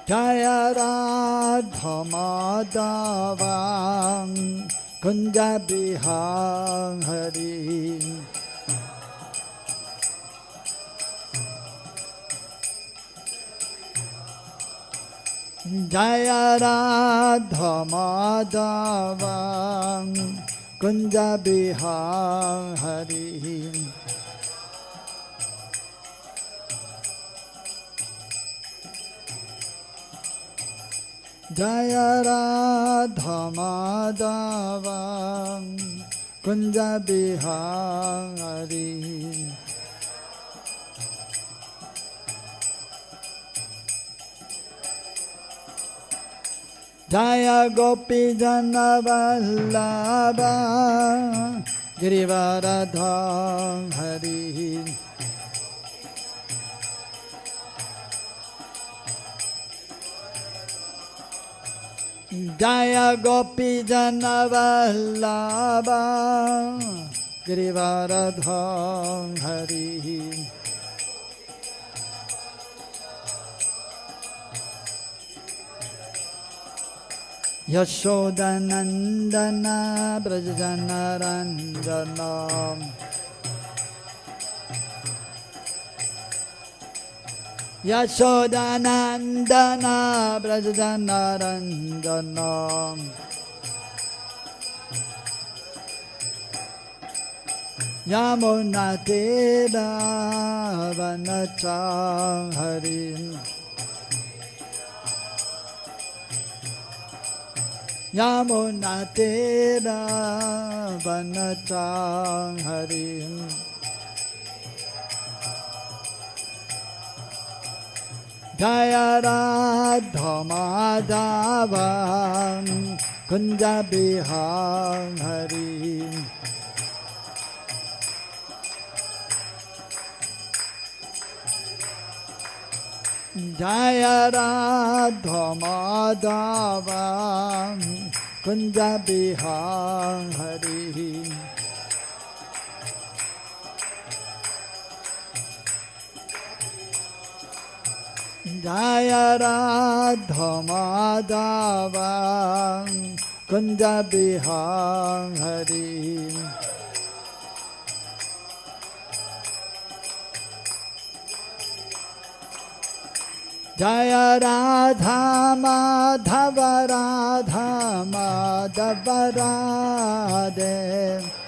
Jaya Radha Madhava Kunja Bihang Hari Jaya Radha Madhava Kunja Bihang Hari Jaya Radha Madhava Kunja Bihang Hari Jaya Gopi Janavallabha Girivaradha Hari Jaya Gopi Janavallabha Girivaradha Hari Yashodanandana Brajana Ranjana Yashodanandana Brajana Ranjana Yamuna Tira Vanacha Hari Yamuna Tira Vanacha Hari Jaya Radha Madhava Kunja Bihang Hari Jaya Radha Madhava Kunja Bihang Hari Jaya Radha Madhava Kunja Bihari Jaya Radha Madhava Radha Madhava Radhe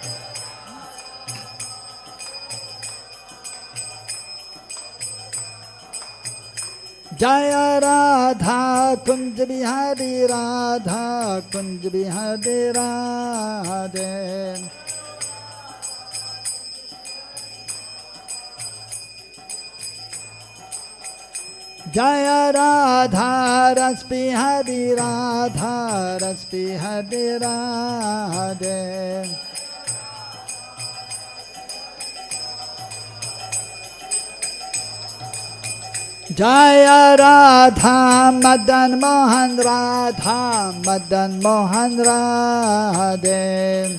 Jaya Radha Kunj Bihari Radha Kunj Bihari Radhe Jaya Radha Ras Bihari Radha Ras Bihari Radhe Jaya Radha Madan Mohan Radha Madan Mohan Radhe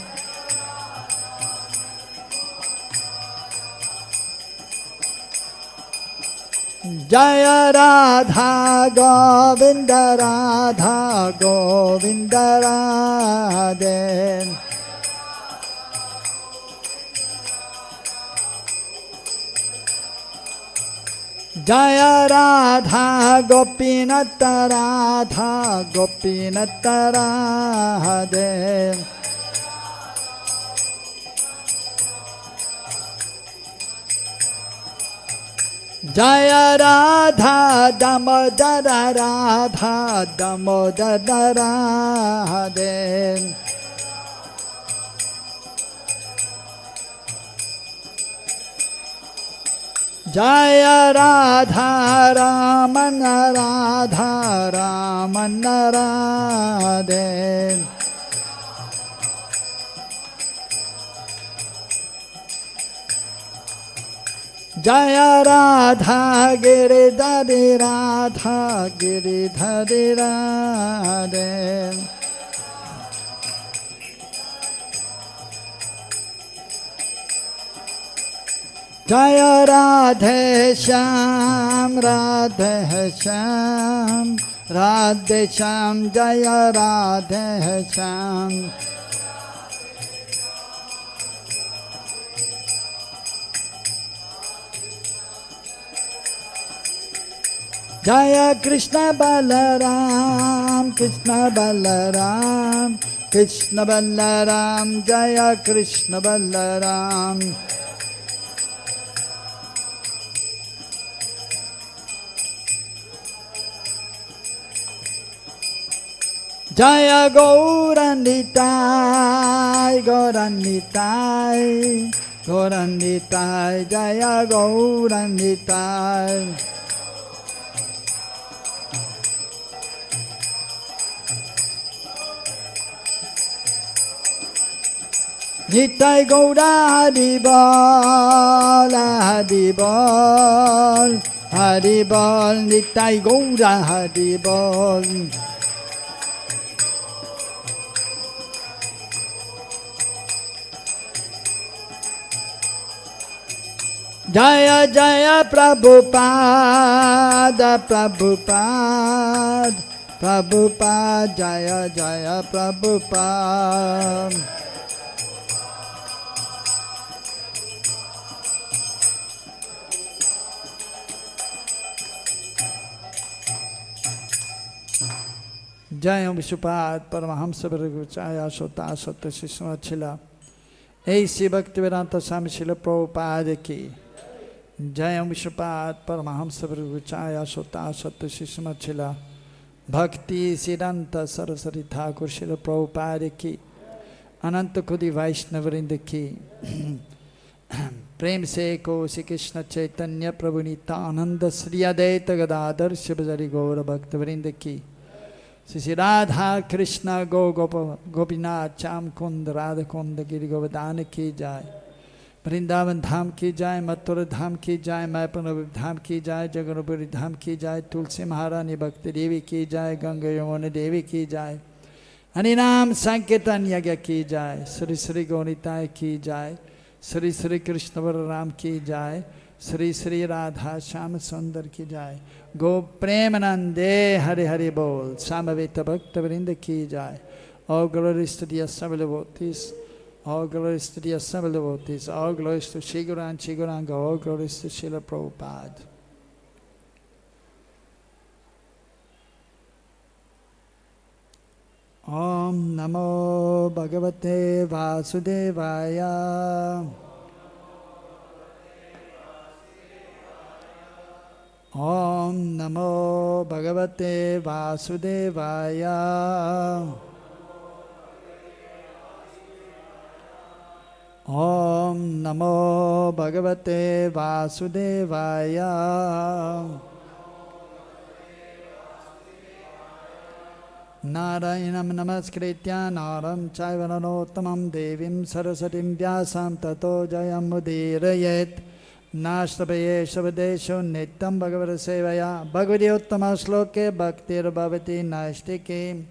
Jaya Radha Govinda Radha Govinda Radhe Jaya Radha Gopinata Radha Gopinata Radhe Jaya Radha Damodara Radha Damodara Radhe Jaya Radha Ramana Radha Ramana Radhe Jaya Radha Giridhari Radha Giridhari Radhe Jaya Radhe Shyam Radhe Shyam Radhe Shyam Jaya Radhe Shyam Jaya Krishna Balaram Krishna Balaram Krishna Balaram Jaya Krishna Balaram Jaya Gauranitai Gauranitai Gauranitai Jaya Gauranitai Nitai Gaura Haribol Haribol Haribol Nitai Gaura Haribol Jaya Jaya Prabhupada Prabhupada Prabhupada Jaya Jaya Prabhupada Jaya Vishupad Paramahams Bhagavad-Gita Sota Sata Sisma Chila Ei Sri Bhaktivedanta Swami Srila Prabhupada Ki Jaya Vishupad Paramahams Bhagavad-Gita Sota Sata Sisma Chila Bhakti Siddhanta Saraswati Thakur Srila Prabhupada Ki Ananta Kodi Vaishnavrinda Ki Prem Se Ko Sri Krishna Chaitanya Prabhu Nityananda Sri Advaita Gadadhar Shivajari Gaura Bhaktivrinda Ki Sri Radha Krishna Gopinath Cham Kund Radha Kund Giri Govardhan Ki Jai Vrindavan Dham Ki Jai Mathura Dham Ki Jai Mayapur Dham Ki Jai Jagannath Dham Ki Jai Tulsi Maharani Bhakti Devi Ki Jai Ganga Yamuna Devi Ki Jai Harinam Sankirtan Yagya Ki Jai Sri Sri Gaunitai Ki Jai Sri Sri Krishna Balaram Ki Jai Shri Shri Radha Shyam सुंदर की जाय, गो प्रेमानंदे हरे हरे बोल, सामवेत भक्त वृंद की जाय. All glories to the assembled devotees, all glories to the assembled devotees, all glories to Shri Guru and Shri Gauranga, all glories to Srila Prabhupada. Om Namo Bhagavate Vasudevaya. Om Namo Bhagavate Vasudevaya. Om Namo Bhagavate Vasudevaya. Narayanam namaskritya naram chaiva narottamam devim saraswatim vyasam tato jayam mudirayet. Nashtapaye shavadesho nityam bhagavata sevaya bhagavati uttama shloke bhaktir bhavati naistike.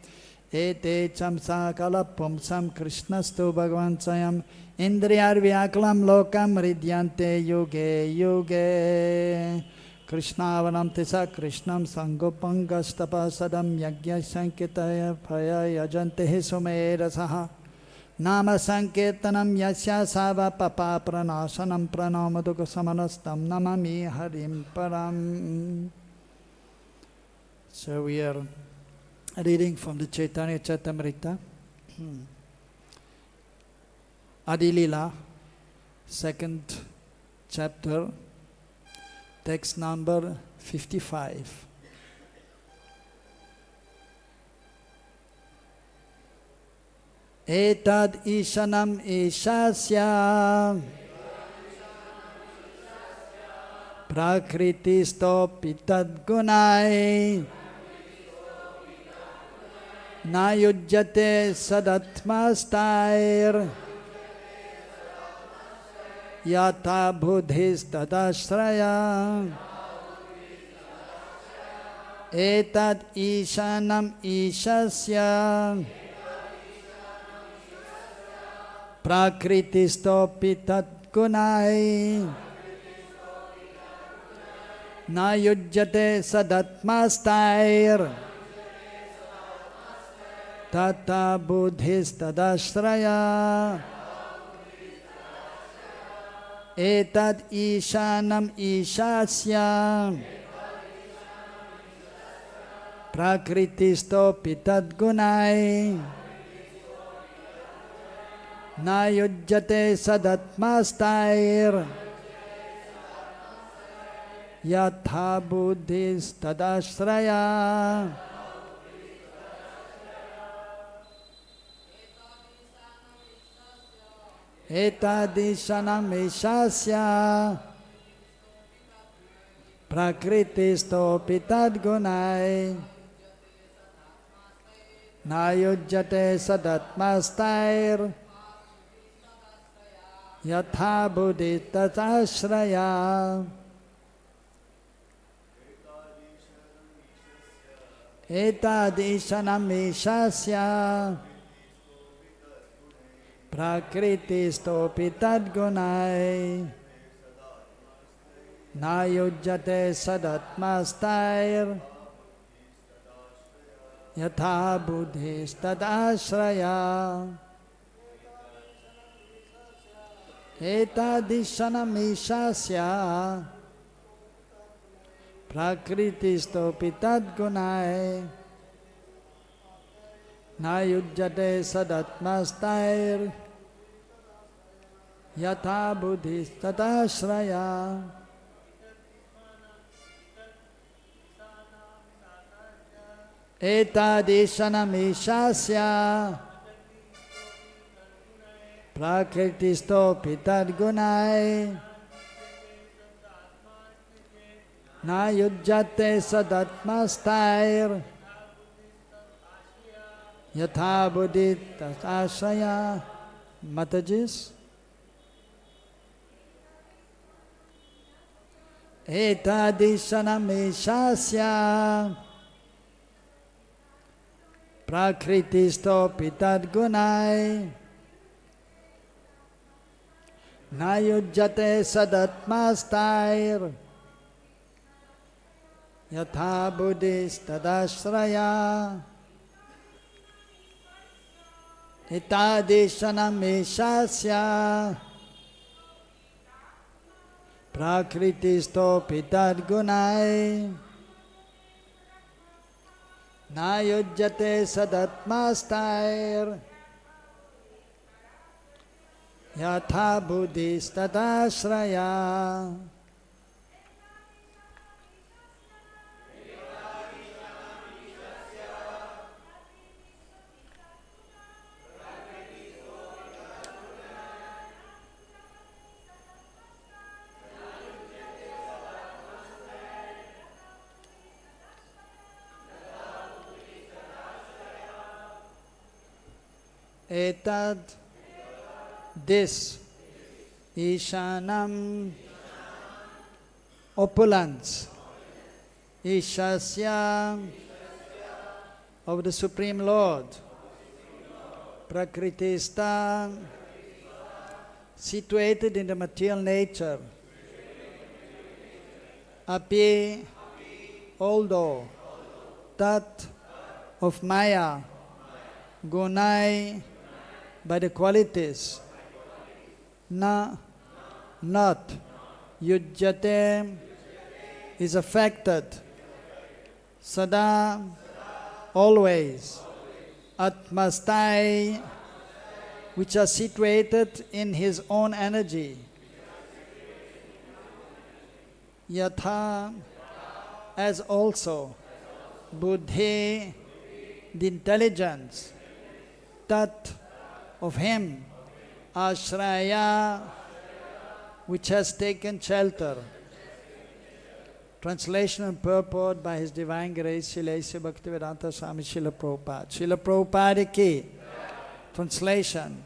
Ete chamsa kalapumsam krishnastu bhagavan sayam indriyar vyakalam lokam ridyante yuge yuge. Krishnavanam tisa krishnam sangopangastapa sadam yagya sankitaya phaya yajante sumera saha. Nama sankirtanam yasya sava papa pranasanam pranamaduka samanastam namami harim param. So we are reading from the Chaitanya Charitamrita, Adilila, second chapter, text number 55. Etad ishanam ishasya prakritisto pitad gunai na yujjate sadatmastair yata buddhis tadashraya. Etad ishanam ishasya prakritisto pitat gunai na yujjate sadatmastair tata buddhis tadashraya. Etad ishanam ishasya prakritisto pitad gunai na yujjate sadatmastair yatha buddhis tadashraya. Etadishanam ishasya prakritisto pitad gunai na yujjate sadatmastair yatha buddhi tatashraya. Etadishanam ishasya prakritisto pitad gunai na yujjate sadatmastair yatha buddhis tadashraya. Etadishanam ishasya prakritisto pitad gunai na yujjate sadatmastair yatha buddhis tadashraya. Etadishanam ishasya prakritisto pitad gunai na yujjate sadatmastair yatha buddhi tatashraya. Matajis. Etadishanam ishasya prakritisto pitad gunai Na yujjate sadatmastair yatha buddhistadashraya hitadeshanam meshasya prakritisto pitad gunai na yujjate sadatmastair yatha buddhistadashraya. Etad, this, Ishanam, opulence, Ishasya, of the Supreme Lord, Prakritista, situated in the material nature, Api, although, Tat, of Maya, Gunai, by the qualities, Na, not, Yujjate, is affected, Sada, always, Atmastai, which are situated in his own energy, Yatha, as also, Buddhi, the intelligence, Tat, of him, Ashraya, which has taken shelter. Translation and purport by His Divine Grace, Srila A.C. Bhaktivedanta Swami Srila Prabhupada. Srila Prabhupada ki. Translation.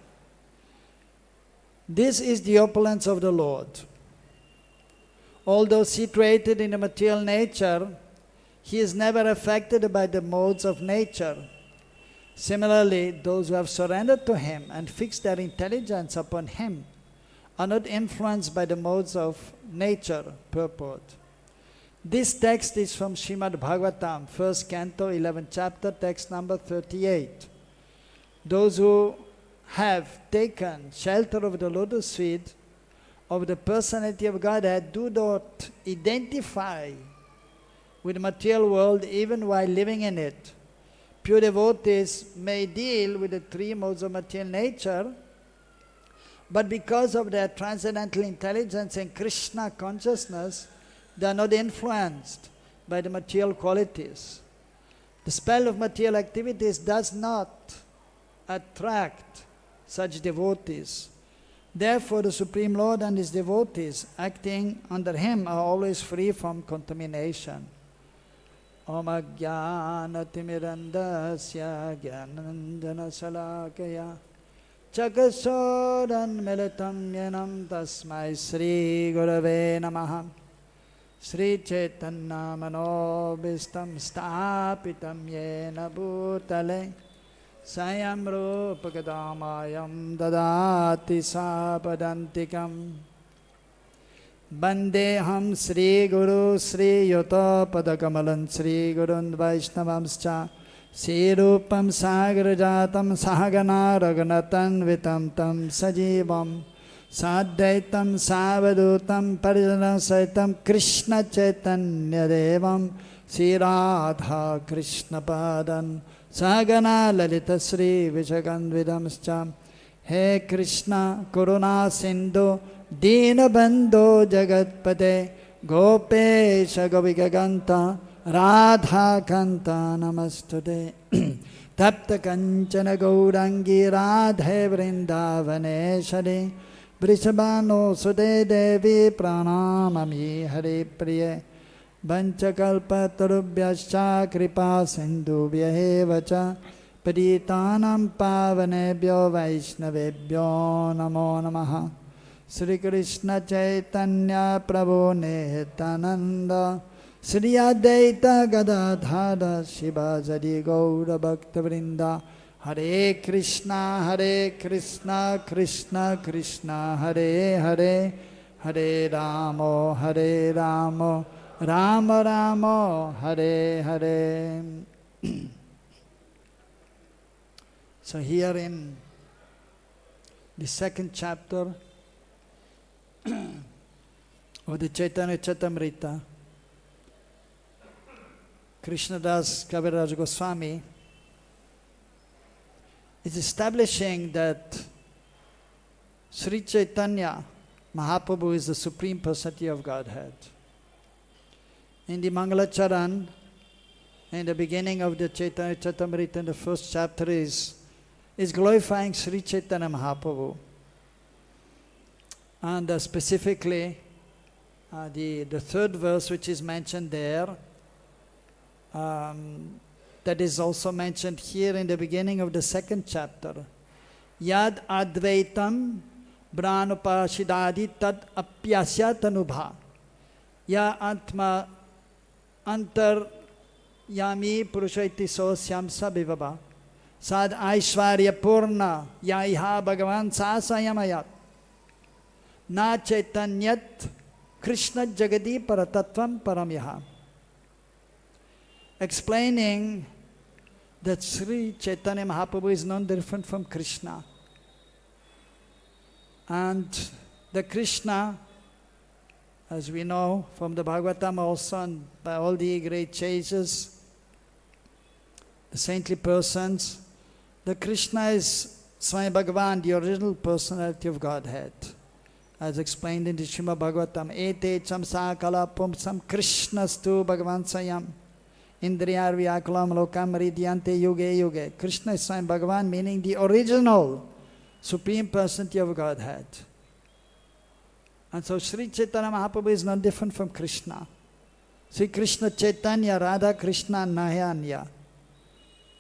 This is the opulence of the Lord. Although situated in a material nature, He is never affected by the modes of nature. Similarly, those who have surrendered to Him and fixed their intelligence upon Him are not influenced by the modes of nature. Purport. This text is from Srimad Bhagavatam, 1st Canto, 11th chapter, text number 38. Those who have taken shelter of the lotus feet of the personality of Godhead do not identify with the material world even while living in it. Pure devotees may deal with the three modes of material nature, but because of their transcendental intelligence and Krishna consciousness, they are not influenced by the material qualities. The spell of material activities does not attract such devotees. Therefore, the Supreme Lord and His devotees acting under Him are always free from contamination. Om Ajnanatirandasya Jnanandjana Salakaya Chakasodan Militam Yenam Tasmai Sri Gurave Namaha Sri Chaitanya Manobhistam Stapitam Yena Bhutale Sayam Rupakadamayam Dadati Sapadantikam Bandeham Sri Guru Sri Yota Padakamalan Sri Gurun Vaishnavamscha Sri Rupam Sagrajatam Sahagana Raghunatan Vitam Tam Sajivam Sadhaitam Savadutam Parijana Saitam Krishna Chaitanya Devam Sri Radha Krishna Padan Sagana Lalita Sri Vishakandvidamscha He Krishna Karuna Sindhu Dina Bandho Jagatpate Gopesha Govika Ganta Radha Kanta Namastude Tapta Kanchana Gaurangi Radhe Vrindavaneshari Vrishabhano Sude Devi Pranamami Hare Priye Vanchakalpa Tarubhyascha Kripa Sindhu Vyahevacha Paditanam Pavanebhyo Vaishnavebhyo Namo Namaha Sri Krishna Chaitanya Prabhu Nityananda Sri Advaita Gadadhara Shiva Jadi Gaura Bhakta Vrinda Hare Krishna, Krishna Krishna, Hare Hare, Hare Rama, Rama Rama, Hare Hare. So here in the second chapter of the Chaitanya Charitamrita, Krishnadas Kaviraj Goswami is establishing that Sri Chaitanya Mahaprabhu is the Supreme Personality of Godhead. In the Mangalacharan, in the beginning of the Chaitanya Charitamrita, in the first chapter is glorifying Sri Chaitanya Mahaprabhu. And specifically, the third verse which is mentioned there, that is also mentioned here in the beginning of the second chapter. Yad advaitam brahmanupashidadi tad apyasya tanubha ya atma antar yami purushaiti sosyam sabhivaba sad aishvarya purna ya iha bhagavan sasayamayat na chaitanyat krishna jagadi paratatvam paramyaha. Explaining that Sri Chaitanya Mahaprabhu is none different from Krishna. And the Krishna, as we know from the Bhagavatam also and by all the great sages, the saintly persons, the Krishna is Swami Bhagavan, the original personality of Godhead. As explained in the Srimad Bhagavatam, Ete chamsa kala pumsam Krishnastu Bhagavan Sayam. Indriyar Vyakulam Lokam Ridyante Yuge Yuge. Krishna is Swami Bhagavan, meaning the original Supreme Personality of Godhead. And so Sri Chaitanya Mahaprabhu is not different from Krishna. Sri Krishna Chaitanya, Radha Krishna Nayanya.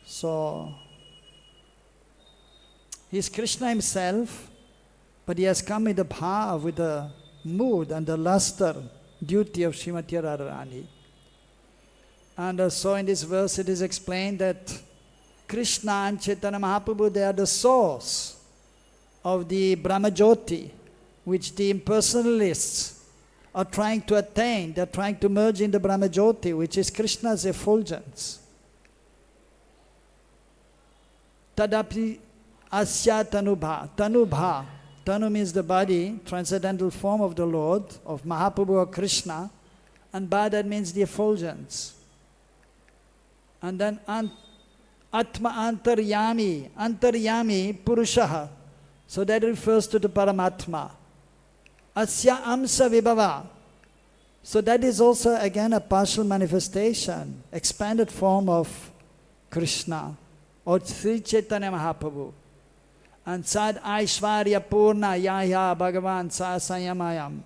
So, he is Krishna himself, but he has come with the bhav, with the mood and the luster, duty of Srimati Radharani. And so in this verse it is explained that Krishna and Chaitanya Mahaprabhu, they are the source of the Brahmajyoti, which the impersonalists are trying to attain. They are trying to merge in the Brahmajyoti, which is Krishna's effulgence. Tadapi asya tanubha. Tanubha. Tanu means the body, transcendental form of the Lord, of Mahaprabhu or Krishna. And Bha, that means the effulgence. And then Atma Antaryami, Antaryami Purushaha. So that refers to the Paramatma. Asya Amsa Vibhava. So that is also again a partial manifestation, expanded form of Krishna or Sri Chaitanya Mahaprabhu. And Sad Aishvarya Purna Yaya Bhagavan Sasayamayam.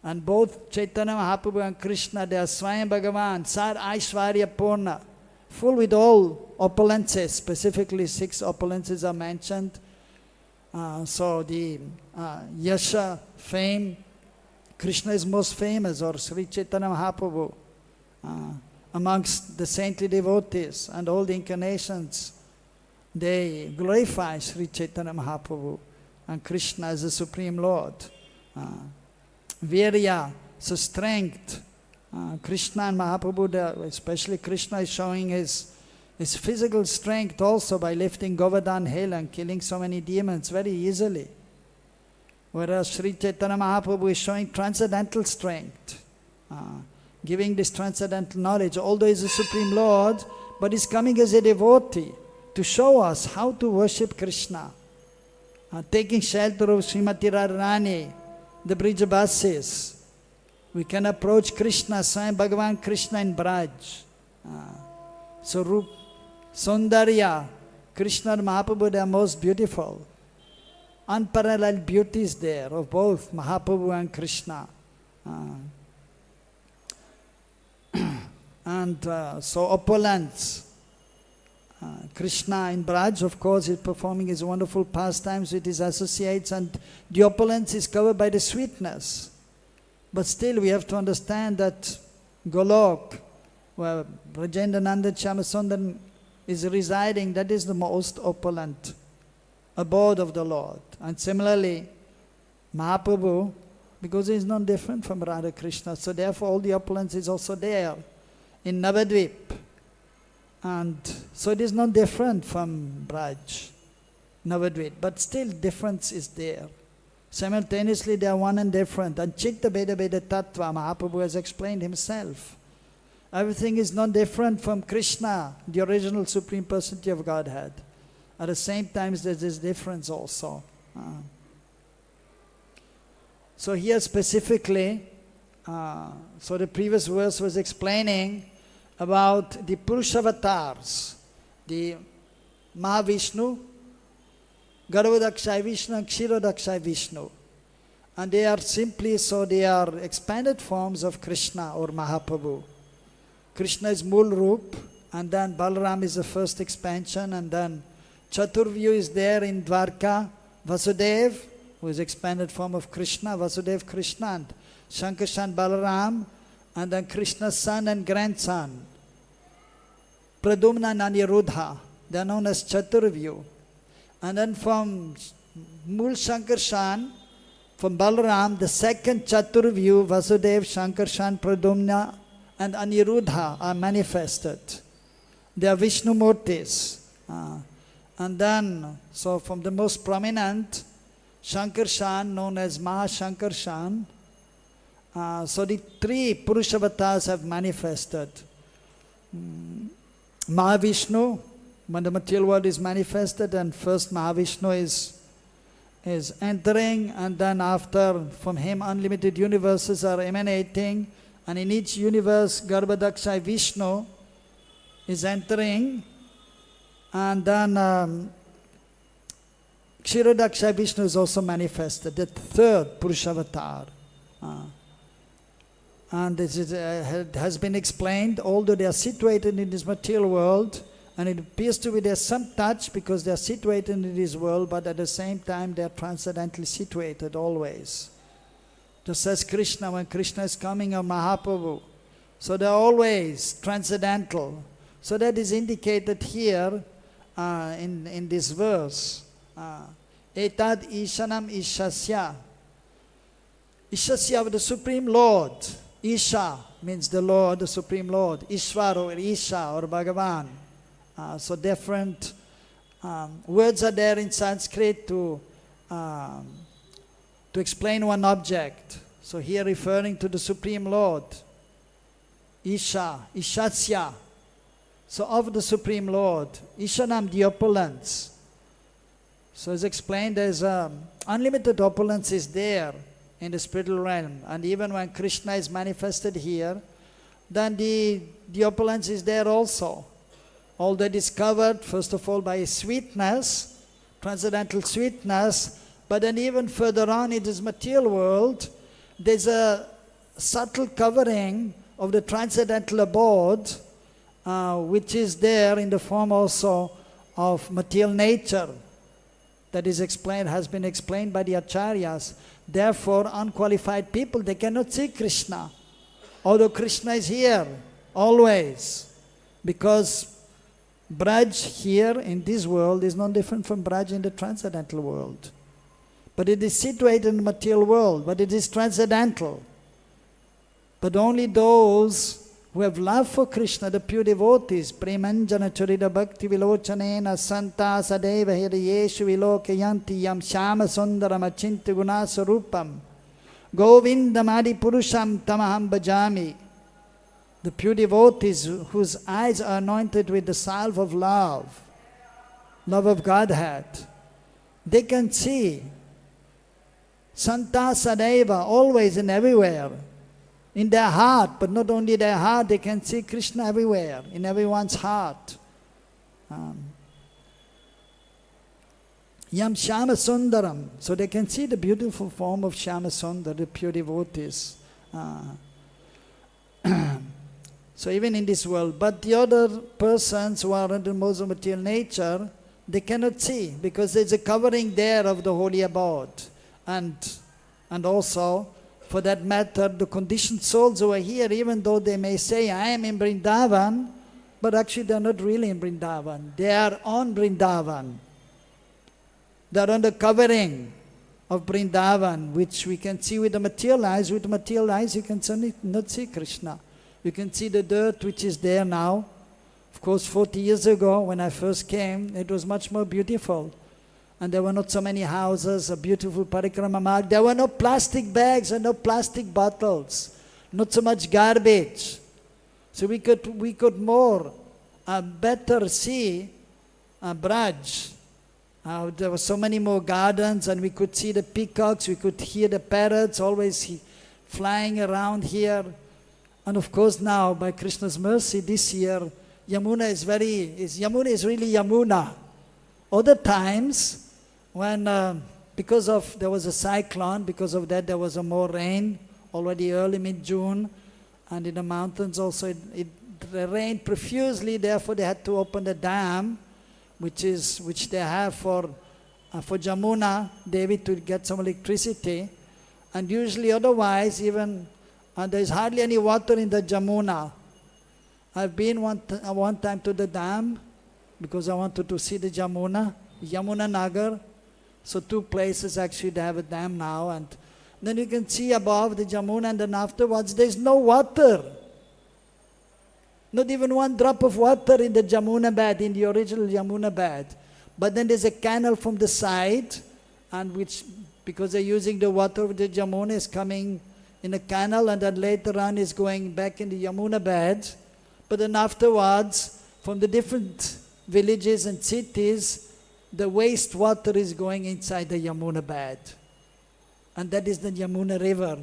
And both Chaitanya Mahaprabhu and Krishna, they are Swayam Bhagavan, Sad Aishvarya Purna. Full with all opulences, specifically 6 opulences are mentioned. So the Yasha, fame, Krishna is most famous, or Sri Chaitanya Mahaprabhu, amongst the saintly devotees and all the incarnations, they glorify Sri Chaitanya Mahaprabhu and Krishna as the Supreme Lord. Virya, so strength. Krishna and Mahaprabhu, especially Krishna, is showing his physical strength also by lifting Govardhan hill and killing so many demons very easily. Whereas Sri Chaitanya Mahaprabhu is showing transcendental strength, giving this transcendental knowledge. Although he is the Supreme Lord, but he's coming as a devotee to show us how to worship Krishna. Taking shelter of Srimati Radharani, the Brijabasis. We can approach Krishna, Swami Bhagavan Krishna in Braj. So Rup, Sundarya, Krishna and Mahaprabhu, they are most beautiful. Unparalleled beauties there of both Mahaprabhu and Krishna. So opulence. Krishna in Braj, of course, is performing his wonderful pastimes with his associates, and the opulence is covered by the sweetness. But still we have to understand that Golok, where Brajendra Nanda Shyamasundar is residing, that is the most opulent abode of the Lord. And similarly, Mahaprabhu, because he is not different from Radha Krishna, so therefore all the opulence is also there in Navadvip. And so it is not different from Braj, Navadvip, but still difference is there. Simultaneously they are one and different. And Chitta Beda Beda Tattva, Mahaprabhu has explained himself. Everything is not different from Krishna, the original Supreme Personality of Godhead. At the same time, there is this difference also. So here specifically, so the previous verse was explaining about the Purushavatars, the Mahavishnu, Garbhodakshaya Vishnu and Kshirodakshaya Vishnu. And they are simply, so they are expanded forms of Krishna or Mahaprabhu. Krishna is Mool Roop, and then Balaram is the first expansion, and then Chaturvyu is there in Dwarka, Vasudev, who is expanded form of Krishna, Vasudev Krishna, and Shankarshan Balaram, and then Krishna's son and grandson, Pradumna and Aniruddha. They are known as Chaturvyu. And then from Mool Shankarshan, from Balaram, the second Chaturvyu, Vasudev, Shankarshan, Pradumna, and Aniruddha are manifested. They are Vishnu Murtis. And then, so from the most prominent, Shankarshan, known as Mahashankarshan, so the three Purushavatars have manifested. Mahavishnu, when the material world is manifested, and first Mahavishnu is entering, and then after, from him unlimited universes are emanating, and in each universe Garbhodakshaya Vishnu is entering, and then Kshirodakshaya Vishnu is also manifested, the third Purushavatar. And this has been explained, although they are situated in this material world, and it appears to be there's some touch because they are situated in this world, but at the same time they are transcendently situated always. Just as Krishna, when Krishna is coming, or Mahaprabhu, so they are always transcendental. So that is indicated here in this verse. Etad Ishanam Ishasya. Ishasya of the Supreme Lord. Isha means the Lord, the Supreme Lord. Ishvara or Isha or Bhagavan. So different words are there in Sanskrit to explain one object. So here referring to the Supreme Lord. Isha, Ishasya. So of the Supreme Lord. Ishanam, the opulence. So as explained, there's unlimited opulence is there in the spiritual realm. And even when Krishna is manifested here, then the opulence is there also. All that is covered, first of all, by his sweetness, transcendental sweetness, but then even further on in this material world, there's a subtle covering of the transcendental abode, which is there in the form also of material nature. That is explained, has been explained by the acharyas. Therefore, unqualified people, they cannot see Krishna. Although Krishna is here, always. Because Braj here in this world is not different from Braj in the transcendental world. But it is situated in the material world, but it is transcendental. But only those who have love for Krishna, the pure devotees, Premanjana Charita Bhakti Vilochanena Santa Sadeva Hridayeshu Vilokayanti Yam Shama Sundaram Achinta Gunasarupam Govindam Adi Purusham Tamaham Bhajami. The pure devotees whose eyes are anointed with the salve of love of Godhead, they can see Santa Sadeva, always and everywhere. In their heart, but not only their heart, they can see Krishna everywhere, in everyone's heart. Yam Shama Sundaram, so they can see the beautiful form of Shama Sundar, the pure devotees. So even in this world, but the other persons who are under most of material nature, they cannot see, because there's a covering there of the holy abode. And also, for that matter, the conditioned souls who are here, even though they may say, I am in Vrindavan, But actually they are not really in Vrindavan. They are on Vrindavan. They are on the covering of Vrindavan, which we can see with the material eyes. With the material eyes you can certainly not see Krishna. You can see the dirt which is there now. Of course, 40 years ago when I first came, it was much more beautiful. And there were not so many houses, a beautiful parikrama mark. There were no plastic bags and no plastic bottles. Not so much garbage. So we could more, better see Braj. There were so many more gardens, and we could see the peacocks, we could hear the parrots always flying around here. And of course now, by Krishna's mercy, this year, Yamuna is really Yamuna. Other times, when, there was a cyclone, because of that there was a more rain, already early mid-June, and in the mountains also it rained profusely, therefore they had to open the dam, which they have for Jamuna Devi to get some electricity. And usually otherwise even there is hardly any water in the Jamuna. I've been one time to the dam because I wanted to see the Jamuna Nagar. So 2 places actually they have a dam now, and then you can see above the Jamuna, and then afterwards there is no water. Not even one drop of water in the Jamuna bed, in the original Jamuna bed. But then there's a canal from the side, and which, because they're using the water of the Jamuna, is coming in a canal, and then later on is going back in the Yamuna bed. But then afterwards, from the different villages and cities, the wastewater is going inside the Yamuna bed. And that is the Yamuna river.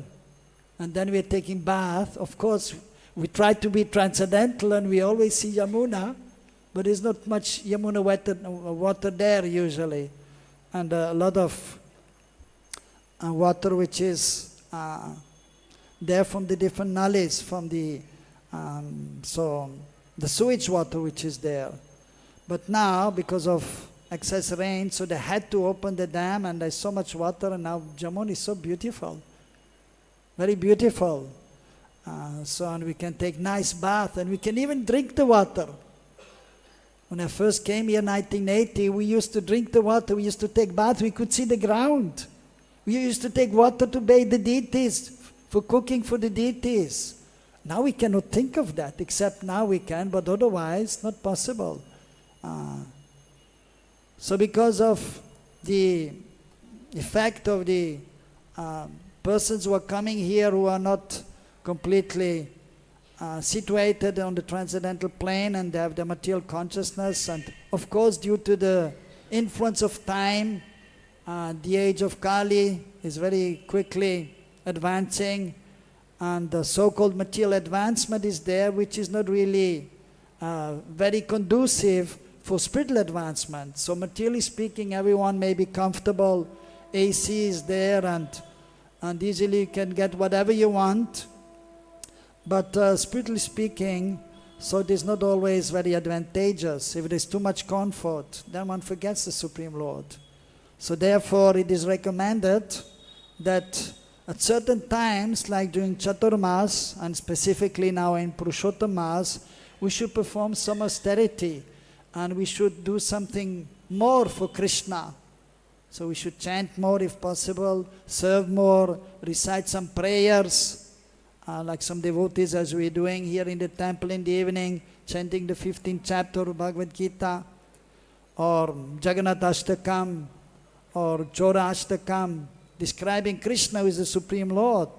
And then we're taking bath. Of course, we try to be transcendental and we always see Yamuna, but there's not much Yamuna water there usually. And a lot of water which is there from the different nalis, from the sewage water which is there. But now, because of excess rain, so they had to open the dam, and there's so much water, and now Jamuna is so beautiful, very beautiful. And we can take nice bath, and we can even drink the water. When I first came here in 1980, we used to drink the water, we used to take bath, we could see the ground. We used to take water to bathe the deities, for cooking for the deities. Now we cannot think of that, except now we can, but otherwise not possible. So because of the effect of the persons who are coming here who are not completely situated on the transcendental plane, and they have the material consciousness, and of course due to the influence of time, the age of Kali is very quickly advancing, and the so-called material advancement is there, which is not really very conducive for spiritual advancement. So materially speaking, everyone may be comfortable, AC is there, and easily you can get whatever you want. But spiritually speaking, so it is not always very advantageous. If there is too much comfort, then one forgets the Supreme Lord. So therefore it is recommended that at certain times, like during Chaturmas, and specifically now in Purushottam Mas, we should perform some austerity, and we should do something more for Krishna. So we should chant more if possible, serve more, recite some prayers, like some devotees as we're doing here in the temple in the evening, chanting the 15th chapter of Bhagavad-Gita, or Jagannath Ashtakam, or Chora Ashtakam, describing Krishna who is the Supreme Lord,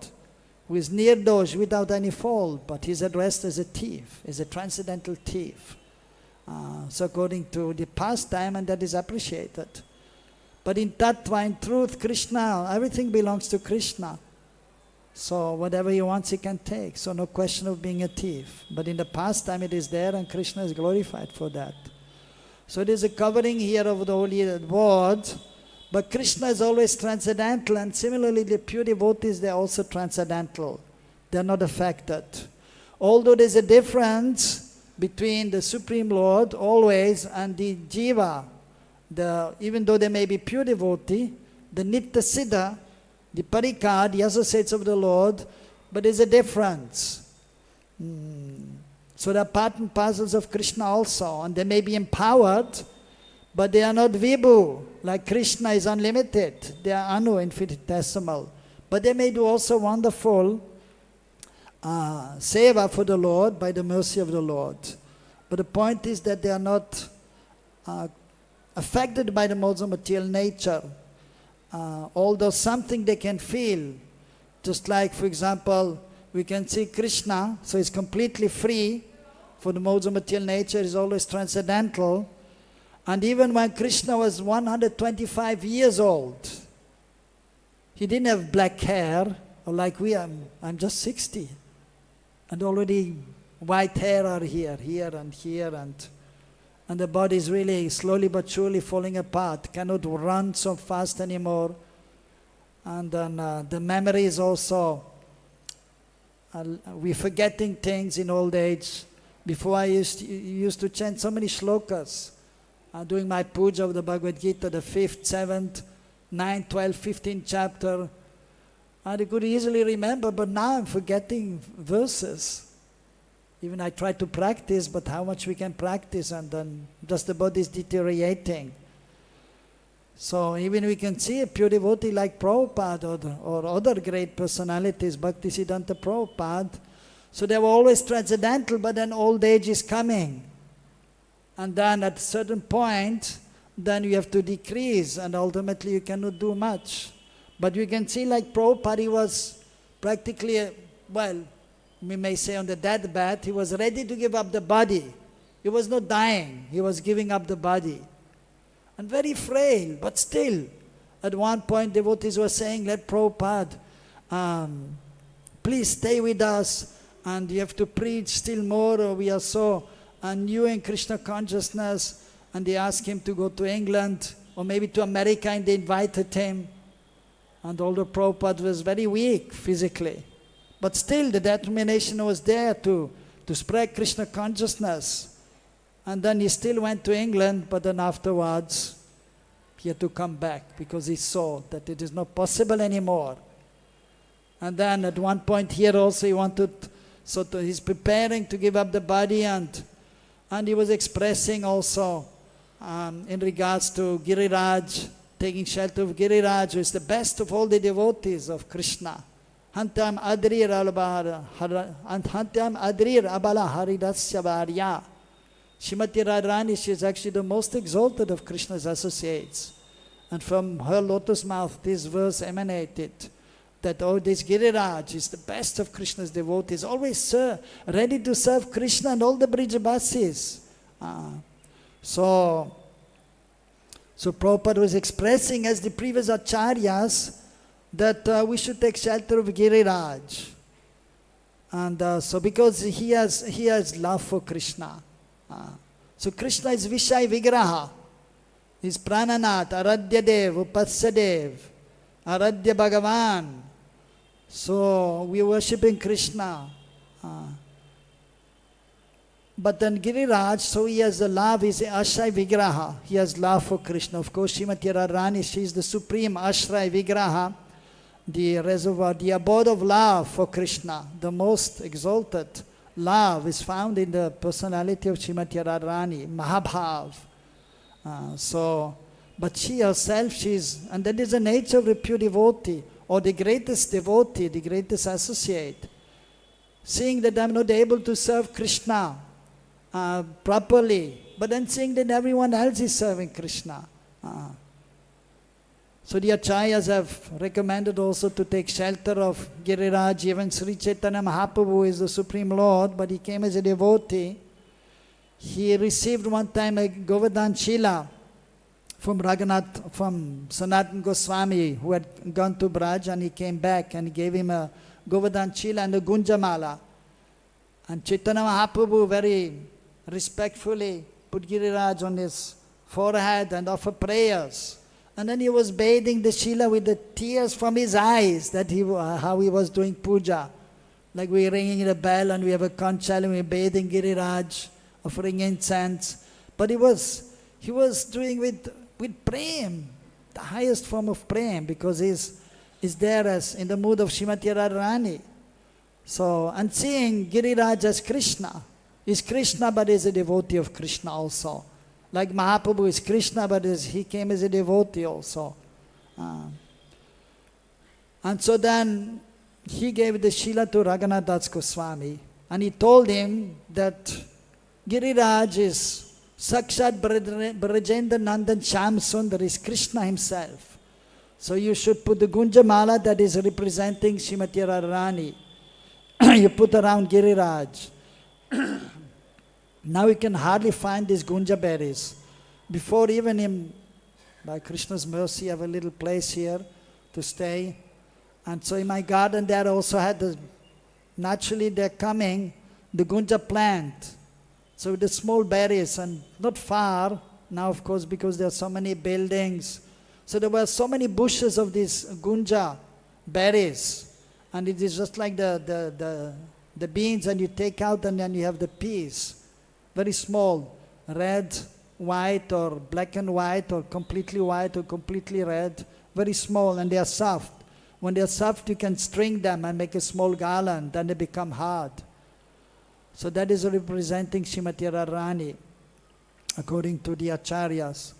who is nirdosh, without any fault, but he's addressed as a thief, as a transcendental thief. So according to the pastime, and that is appreciated. But in Tattva, in truth, Krishna, everything belongs to Krishna. So whatever he wants, he can take. So no question of being a thief. But in the pastime it is there, and Krishna is glorified for that. So it is a covering here of the holy word. But Krishna is always transcendental, and similarly the pure devotees, they are also transcendental. They are not affected. Although there is a difference between the Supreme Lord always and the Jiva, even though they may be pure devotee, the Nitya Siddha, the Parikar, the associates of the Lord, but there's a difference. So they are part and parcels of Krishna also, and they may be empowered, but they are not vibhu, like Krishna is unlimited. They are anu, infinitesimal. But they may do also wonderful seva for the Lord by the mercy of the Lord. But the point is that they are not affected by the modes of material nature. Although something they can feel, just like, for example, we can see Krishna, so he's completely free for the modes of material nature, is always transcendental. And even when Krishna was 125 years old, he didn't have black hair, or like we are. I'm just 60. And already white hair are here, and the body is really slowly but surely falling apart, cannot run so fast anymore. And then the memory is also, we're forgetting things in old age. Before I used to chant so many shlokas, doing my puja of the Bhagavad-Gita, the 5th, 7th, 9th, 12th, 15th chapter. And I could easily remember, but now I'm forgetting verses. Even I try to practice, but how much we can practice, and then just the body is deteriorating. So even we can see a pure devotee like Prabhupada or other great personalities, Bhaktisiddhanta Prabhupada. So they were always transcendental, but then old age is coming. And then at a certain point, then you have to decrease, and ultimately you cannot do much. But you can see like Prabhupada, he was practically, we may say on the deathbed, he was ready to give up the body. He was not dying, he was giving up the body. And very frail, but still, at one point devotees were saying, let Prabhupada, please stay with us, and you have to preach still more, or we are so new in Krishna consciousness. And they asked him to go to England, or maybe to America, and they invited him. And although Prabhupada was very weak physically, but still the determination was there to spread Krishna consciousness. And then he still went to England, but then afterwards he had to come back because he saw that it is not possible anymore. And then at one point here also he wanted, he's preparing to give up the body, and he was expressing also in regards to Giriraj, taking shelter of Giriraj, who is the best of all the devotees of Krishna. Hantam adrir abala haridasya varya. Srimati Radharani, she is actually the most exalted of Krishna's associates. And from her lotus mouth this verse emanated, that this Giriraj is the best of Krishna's devotees, always ready to serve Krishna and all the Brijabasis. So Prabhupada was expressing, as the previous acharyas, that we should take shelter of Giriraj. And so because he has love for Krishna. So Krishna is Vishai Vigraha. He is Prananath, Aradhya Dev, Upasya Dev, Aradhya Bhagavan. So we are worshipping Krishna. But then Giriraj, so he has the love, he is Ashray Vigraha. He has love for Krishna. Of course, Srimati Radharani, she is the supreme Ashray Vigraha, the reservoir, the abode of love for Krishna. The most exalted love is found in the personality of Srimati Radharani, Mahabhav. But she herself, and that is the nature of the pure devotee, or the greatest devotee, the greatest associate. Seeing that I am not able to serve Krishna properly, but then seeing that everyone else is serving Krishna. So the acharyas have recommended also to take shelter of Giriraj. Even Sri Chaitanya Mahaprabhu is the Supreme Lord, but he came as a devotee. He received one time a Govardhan Shila from Sanatana Goswami, who had gone to Braj, and he came back and he gave him a Govardhan Shila and a Gunjamala. And Chaitanya Mahaprabhu very respectfully put Giriraj on his forehead and offered prayers. And then he was bathing the Shila with the tears from his eyes, that how he was doing puja. Like we're ringing the bell and we have a conch shell and we're bathing Giriraj, offering incense. But he was doing with prem, the highest form of prem, because he's there as in the mood of Srimati Radharani. So, and seeing Giriraj as Krishna, He's Krishna, but is a devotee of Krishna also. Like Mahaprabhu is Krishna, but he came as a devotee also. And so then he gave the Shila to Raghunath Das Goswami, and he told him that Giriraj is Sakshat Brajendra Nandan Sham Sundar, is Krishna himself. So you should put the Gunja Mala that is representing Srimati Radharani. You put around Giriraj. Now you can hardly find these Gunja berries. Before even him, by Krishna's mercy, I have a little place here to stay. And so in my garden there I also had naturally they're coming, the Gunja plant. So with the small berries, and not far, now of course because there are so many buildings. So there were so many bushes of these Gunja berries. And it is just like the beans, and you take out and then you have the peas. Very small, red, white, or black and white, or completely white, or completely red. Very small, and they are soft. When they are soft, you can string them and make a small garland, then they become hard. So that is representing Srimati Radharani, according to the Acharyas.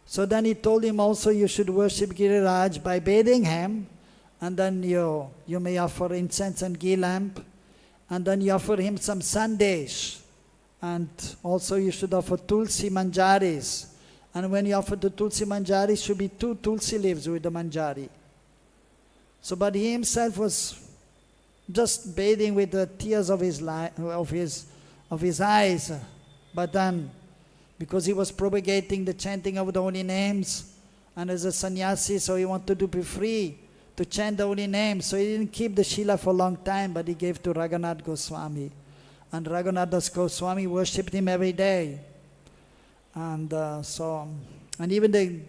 So then he told him also you should worship Giriraj by bathing him, and then you may offer incense and ghee lamp, and then you offer him some sandesh, and also you should offer tulsi manjaris. And when you offer the tulsi manjari, should be 2 tulsi leaves with the manjari. So, but he himself was just bathing with the tears of his eyes. But then, because he was propagating the chanting of the holy names, and as a sannyasi, so he wanted to be free to chant the holy names. So he didn't keep the Shila for a long time, but he gave to Raghunath Goswami. And Raghunath Das Goswami worshipped him every day. And and even the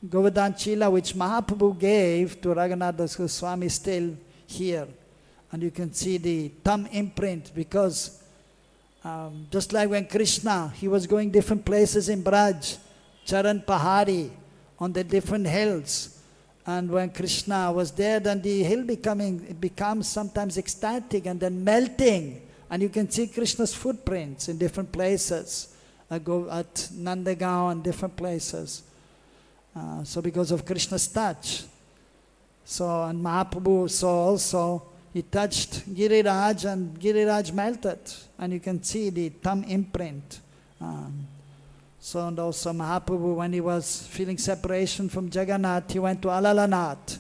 Govardhan Chila which Mahaprabhu gave to Raghunath Das Goswami is still here. And you can see the thumb imprint, because just like when Krishna, he was going different places in Braj, Charan Pahari, on the different hills. And when Krishna was there, then the hill becomes sometimes ecstatic and then melting. And you can see Krishna's footprints in different places. Go at Nandagaon and different places. So because of Krishna's touch. So, and Mahaprabhu saw also, he touched Giriraj and Giriraj melted. And you can see the thumb imprint. So, and also Mahaprabhu, when he was feeling separation from Jagannath, he went to Alalanath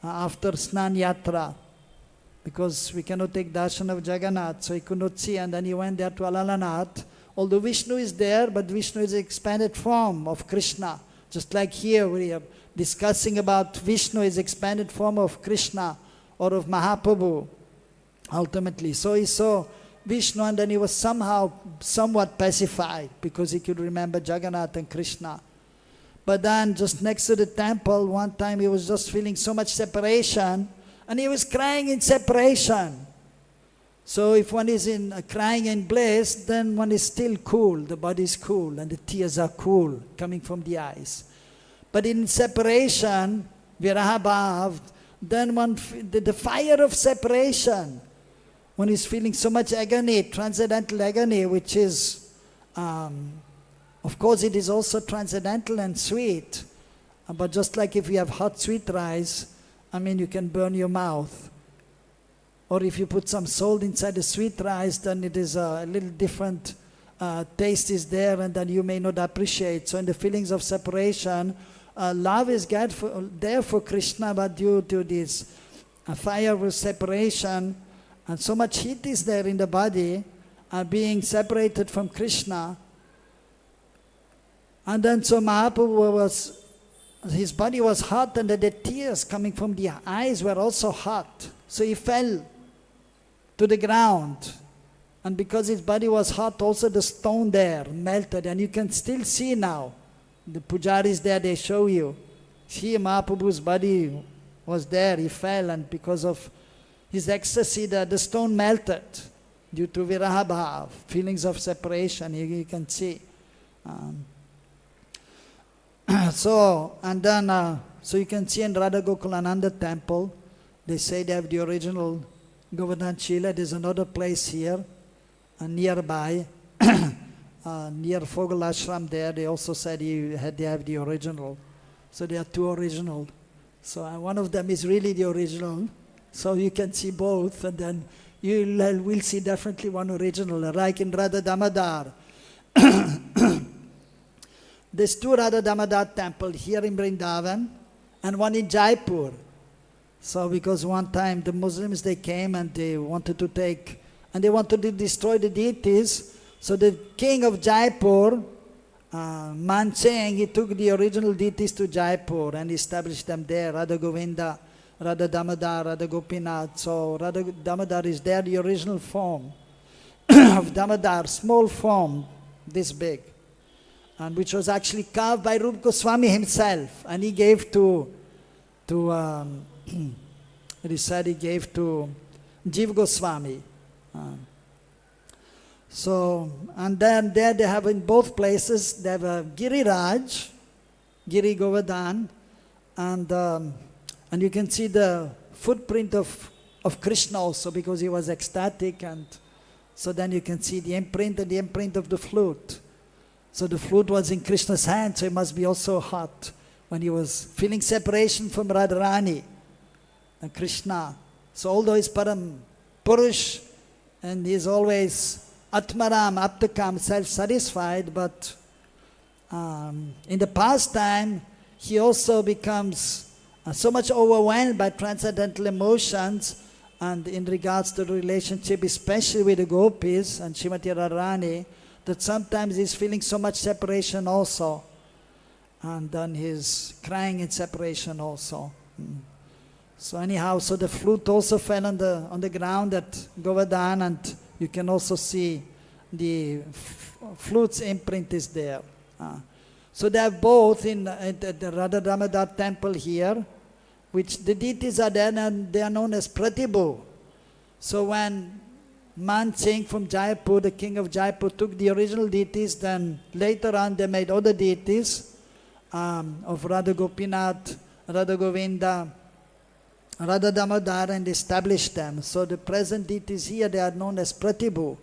after Snan Yatra. Because we cannot take darshan of Jagannath, so he could not see. And then he went there to Alalanath. Although Vishnu is there, but Vishnu is an expanded form of Krishna. Just like here we are discussing about Vishnu is expanded form of Krishna or of Mahaprabhu, ultimately. So he saw Vishnu, and then he was somewhat pacified because he could remember Jagannath and Krishna. But then just next to the temple, one time he was just feeling so much separation, and he was crying in separation. So if one is crying in bliss, then one is still cool, the body is cool, and the tears are cool coming from the eyes. But in separation, viraha bhav, then the fire of separation, one is feeling so much agony, transcendental agony, which is, of course it is also transcendental and sweet. But just like if you have hot sweet rice, I mean you can burn your mouth. Or if you put some salt inside the sweet rice, then it is a little different taste is there, and then you may not appreciate. So in the feelings of separation, love is there for Krishna, but due to this fire of separation, and so much heat is there in the body, being separated from Krishna. And then so Mahaprabhu his body was hot, and the tears coming from the eyes were also hot. So he fell to the ground. And because his body was hot, also the stone there melted. And you can still see now. The pujaris there, they show you. See, Mahaprabhu's body was there. He fell, and because of his ecstasy, the stone melted due to viraha bhav, feelings of separation. You can see. So you can see in Radha Gokulananda temple, they say they have the original Govardhan Shila. There's another place here. nearby, near Fogel Ashram there, they also said they have the original. So there are two original. So one of them is really the original. So you can see both, and then you will see definitely one original, like in Radha Damodar. There's two Radha Damodar temples here in Vrindavan and one in Jaipur. So because one time the Muslims, they came and they wanted to destroy the deities. So the king of Jaipur, Mancheng, he took the original deities to Jaipur and established them there, Radha Govinda, Radha Damodar, Radha Gopinath. So Radha Damodar is there, the original form of Damodar, small form, this big, and which was actually carved by Rupa Goswami himself, and he gave to he said he gave to Jiva Goswami. So, and then there they have in both places, they have a Giriraj, Giri Govardhan, and you can see the footprint of Krishna also, because he was ecstatic, and so then you can see the imprint and the imprint of the flute. So the flute was in Krishna's hand, so it must be also hot when he was feeling separation from Radharani and Krishna. So although he's Param Purush and he's always Atmaram, Aptakam, self-satisfied, but in the past time he also becomes so much overwhelmed by transcendental emotions, and in regards to the relationship, especially with the gopis and Srimati Radharani, that sometimes he's feeling so much separation also, and then he's crying in separation also. So anyhow, so the flute also fell on the ground at Govardhan, and you can also see the flute's imprint is there. So they have both in the Radha Damodar temple here, which the deities are there, and they are known as Pratibhu. So when Man Singh from Jaipur, the king of Jaipur, took the original deities, then later on they made other deities of Radha Gopinath, Radha Govinda, Radha Damodar, and established them. So the present deities here, they are known as Pratibhu.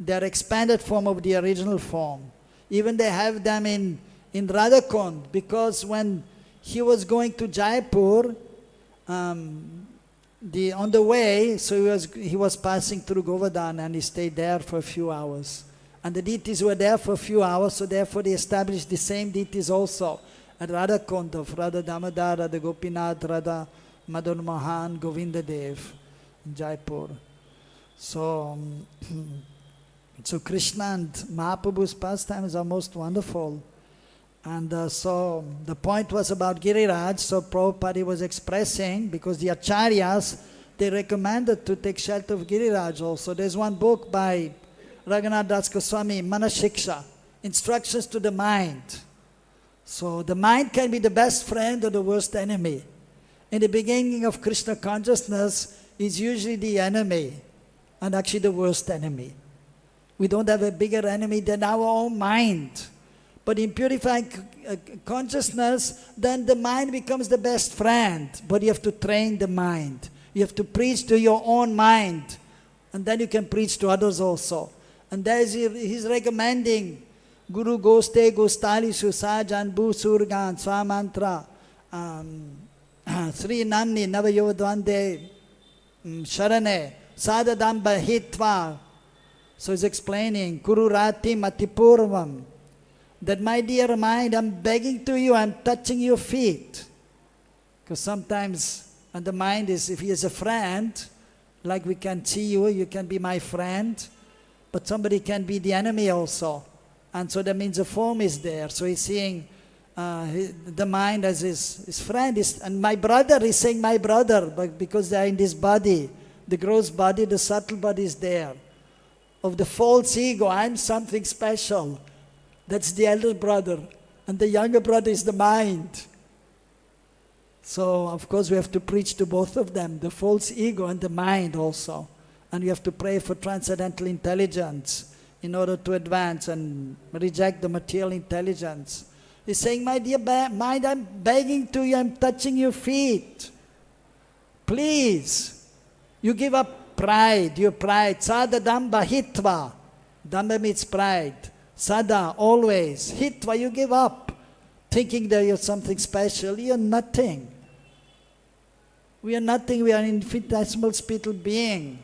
They are expanded form of the original form. Even they have them in Radhakund, because when he was going to Jaipur, on the way, so he was passing through Govardhan, and he stayed there for a few hours. And the deities were there for a few hours, so therefore they established the same deities also at Radhakund of Radha Damodar, Radha Gopinath, Radha Madan Mohan, Govinda Dev in Jaipur. So, so Krishna and Mahaprabhu's pastimes are most wonderful. And so the point was about Giriraj. So Prabhupada was expressing, because the Acharyas, they recommended to take shelter of Giriraj also. There's one book by Raghunath Das Goswami, Manashiksha, Instructions to the Mind. So the mind can be the best friend or the worst enemy. In the beginning of Krishna consciousness, is usually the enemy, and actually the worst enemy. We don't have a bigger enemy than our own mind. But in purifying consciousness, then the mind becomes the best friend. But you have to train the mind. You have to preach to your own mind. And then you can preach to others also. And there he's recommending Guru Goste Gostali Susajan Bu Surgan Swamantra Sri Namni Navayodvande Sharane Sadadamba Hitva. So he's explaining Kuru Rati Matipurvam. That, my dear mind, I'm begging to you, I'm touching your feet. Because sometimes, and the mind is, if he is a friend, like we can see you, you can be my friend, but somebody can be the enemy also. And so that means the form is there. So he's seeing the mind as his friend. And my brother, he's saying my brother, but because they are in this body, the gross body, the subtle body is there. Of the false ego, I'm something special. That's the elder brother. And the younger brother is the mind. So, of course, we have to preach to both of them, the false ego and the mind also. And we have to pray for transcendental intelligence in order to advance and reject the material intelligence. He's saying, my dear mind, I'm begging to you, I'm touching your feet. Please, you give up pride, your pride. Sadadam bahitva. Dhamma means pride. Sada, always. Hitva, you give up. Thinking that you're something special. You're nothing. We are nothing. We are an infinitesimal spiritual being.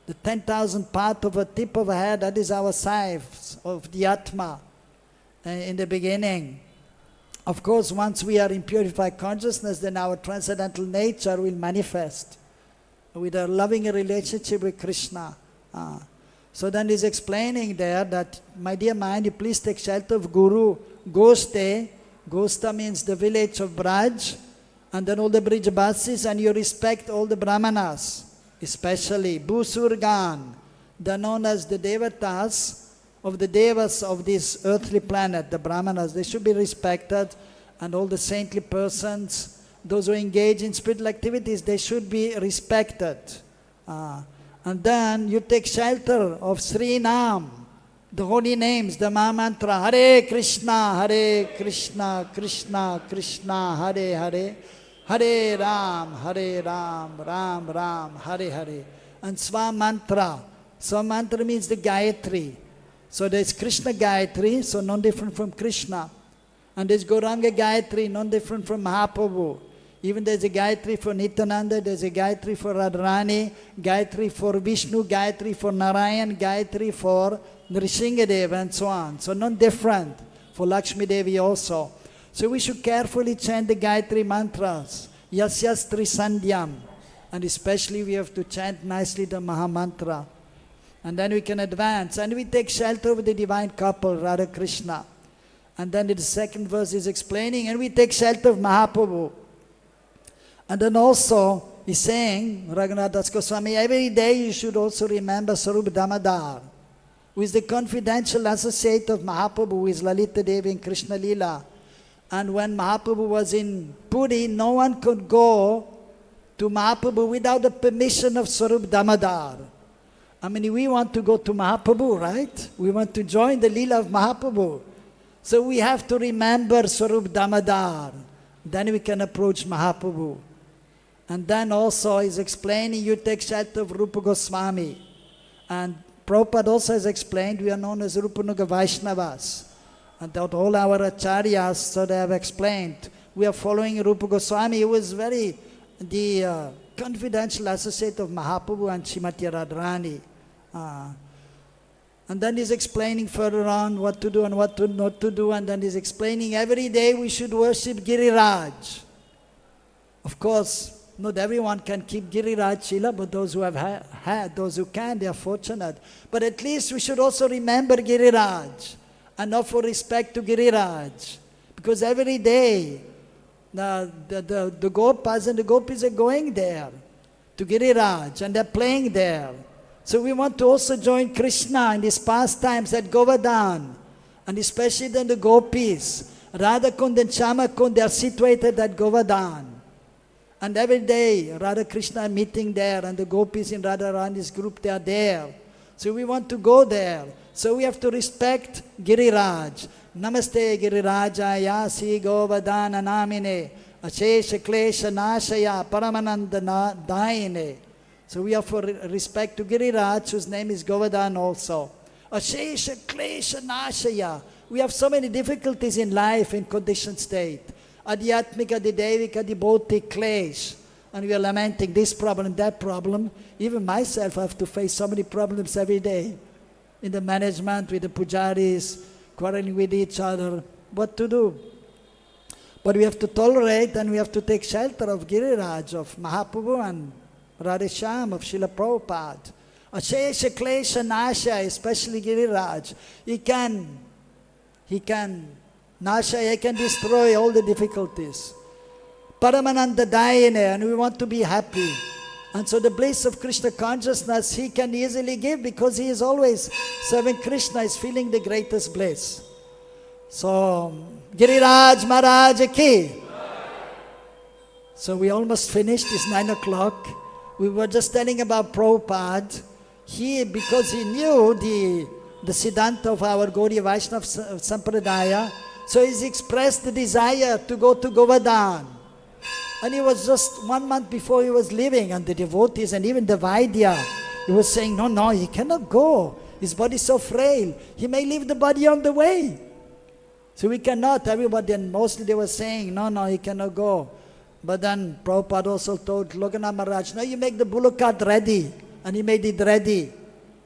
The 10,000 part of a tip of a hair, that is our size of the Atma in the beginning. Of course, once we are in purified consciousness, then our transcendental nature will manifest with a loving relationship with Krishna. So then he's explaining there that, my dear mind, you please take shelter of Guru. Goste, Gosta means the village of Braj, and then all the Brijbasis, and you respect all the Brahmanas, especially Bhusurgan. They're known as the Devatas of the Devas of this earthly planet, the Brahmanas. They should be respected, and all the saintly persons, those who engage in spiritual activities, they should be respected. And then you take shelter of Sri Nam, the holy names, the Maha Mantra, Hare Krishna, Krishna Krishna, Hare Hare, Hare Ram, Ram Ram, Hare Hare. And Swa Mantra. Swa Mantra means the Gayatri. So there's Krishna Gayatri, so non different from Krishna. And there's Gauranga Gayatri, non different from Mahaprabhu. Even there's a Gayatri for Nityananda, there's a Gayatri for Radharani, Gayatri for Vishnu, Gayatri for Narayan, Gayatri for Nrisinghadev, and so on. So non different for Lakshmi Devi also. So we should carefully chant the Gayatri mantras, Yasyas Trisandhyam, and especially we have to chant nicely the Maha Mantra. And then we can advance, and we take shelter of the divine couple, Radha Krishna. And then in the second verse is explaining, and we take shelter of Mahaprabhu. And then also, he's saying, Raghunath Das Goswami, every day you should also remember Sarup Damodar, who is the confidential associate of Mahaprabhu, who is Lalita Devi in Krishna Lila. And when Mahaprabhu was in Puri, no one could go to Mahaprabhu without the permission of Sarup Damodar. I mean, we want to go to Mahaprabhu, right? We want to join the Lila of Mahaprabhu. So we have to remember Sarup Damodar. Then we can approach Mahaprabhu. And then also he's explaining, you take shelter of Rupa Goswami. And Prabhupada also has explained, we are known as Rupanuga Vaishnavas. And that all our acharyas, so they have explained, we are following Rupa Goswami, who was the confidential associate of Mahaprabhu and Srimati Radharani. And then he's explaining further on what to do and what to not to do. And then he's explaining every day we should worship Giriraj. Of course, not everyone can keep Giriraj Shila, but those who have had, those who can, they are fortunate. But at least we should also remember Giriraj and offer respect to Giriraj. Because every day, the Gopas and the Gopis are going there to Giriraj and they're playing there. So we want to also join Krishna in his pastimes at Govardhan, and especially then the Gopis. Radha Kund and Shama Kund, they are situated at Govardhan. And every day, Radha Krishna are meeting there, and the Gopis in Radharani's group, they are there. So we want to go there. So we have to respect Giriraj. Namaste Girirajaya Si Govardhana Namine Ashesha Klesha Nashaya Paramananda Daine. So we offer respect to Giriraj, whose name is Govardhan also. Ashesha Klesha Nashaya. We have so many difficulties in life, in conditioned state. Adhyatmika, Devika, Bhautik, Klesh. And we are lamenting this problem, that problem. Even myself, I have to face so many problems every day. In the management, with the pujaris, quarreling with each other. What to do? But we have to tolerate, and we have to take shelter of Giriraj, of Mahaprabhu and Radhesham, of Srila Prabhupada. Ashesha Klesha Nasha, especially Giriraj. He can destroy all the difficulties. Paramananda Dayane, and we want to be happy. And so the bliss of Krishna consciousness, he can easily give because he is always serving Krishna, is feeling the greatest bliss. So, Giriraj Maharaj ki. So we almost finished, it's 9 o'clock. We were just telling about Prabhupada. He, because he knew the Siddhanta of our Gaudiya Vaishnava Sampradaya, so he's expressed the desire to go to Govardhan. And he was just 1 month before he was leaving, and the devotees and even the Vaidya, he was saying, no, he cannot go. His body is so frail. He may leave the body on the way. So we cannot, everybody, and mostly they were saying, no, he cannot go. But then Prabhupada also told Lokanath Maharaj, no, you make the bullock cart ready. And he made it ready.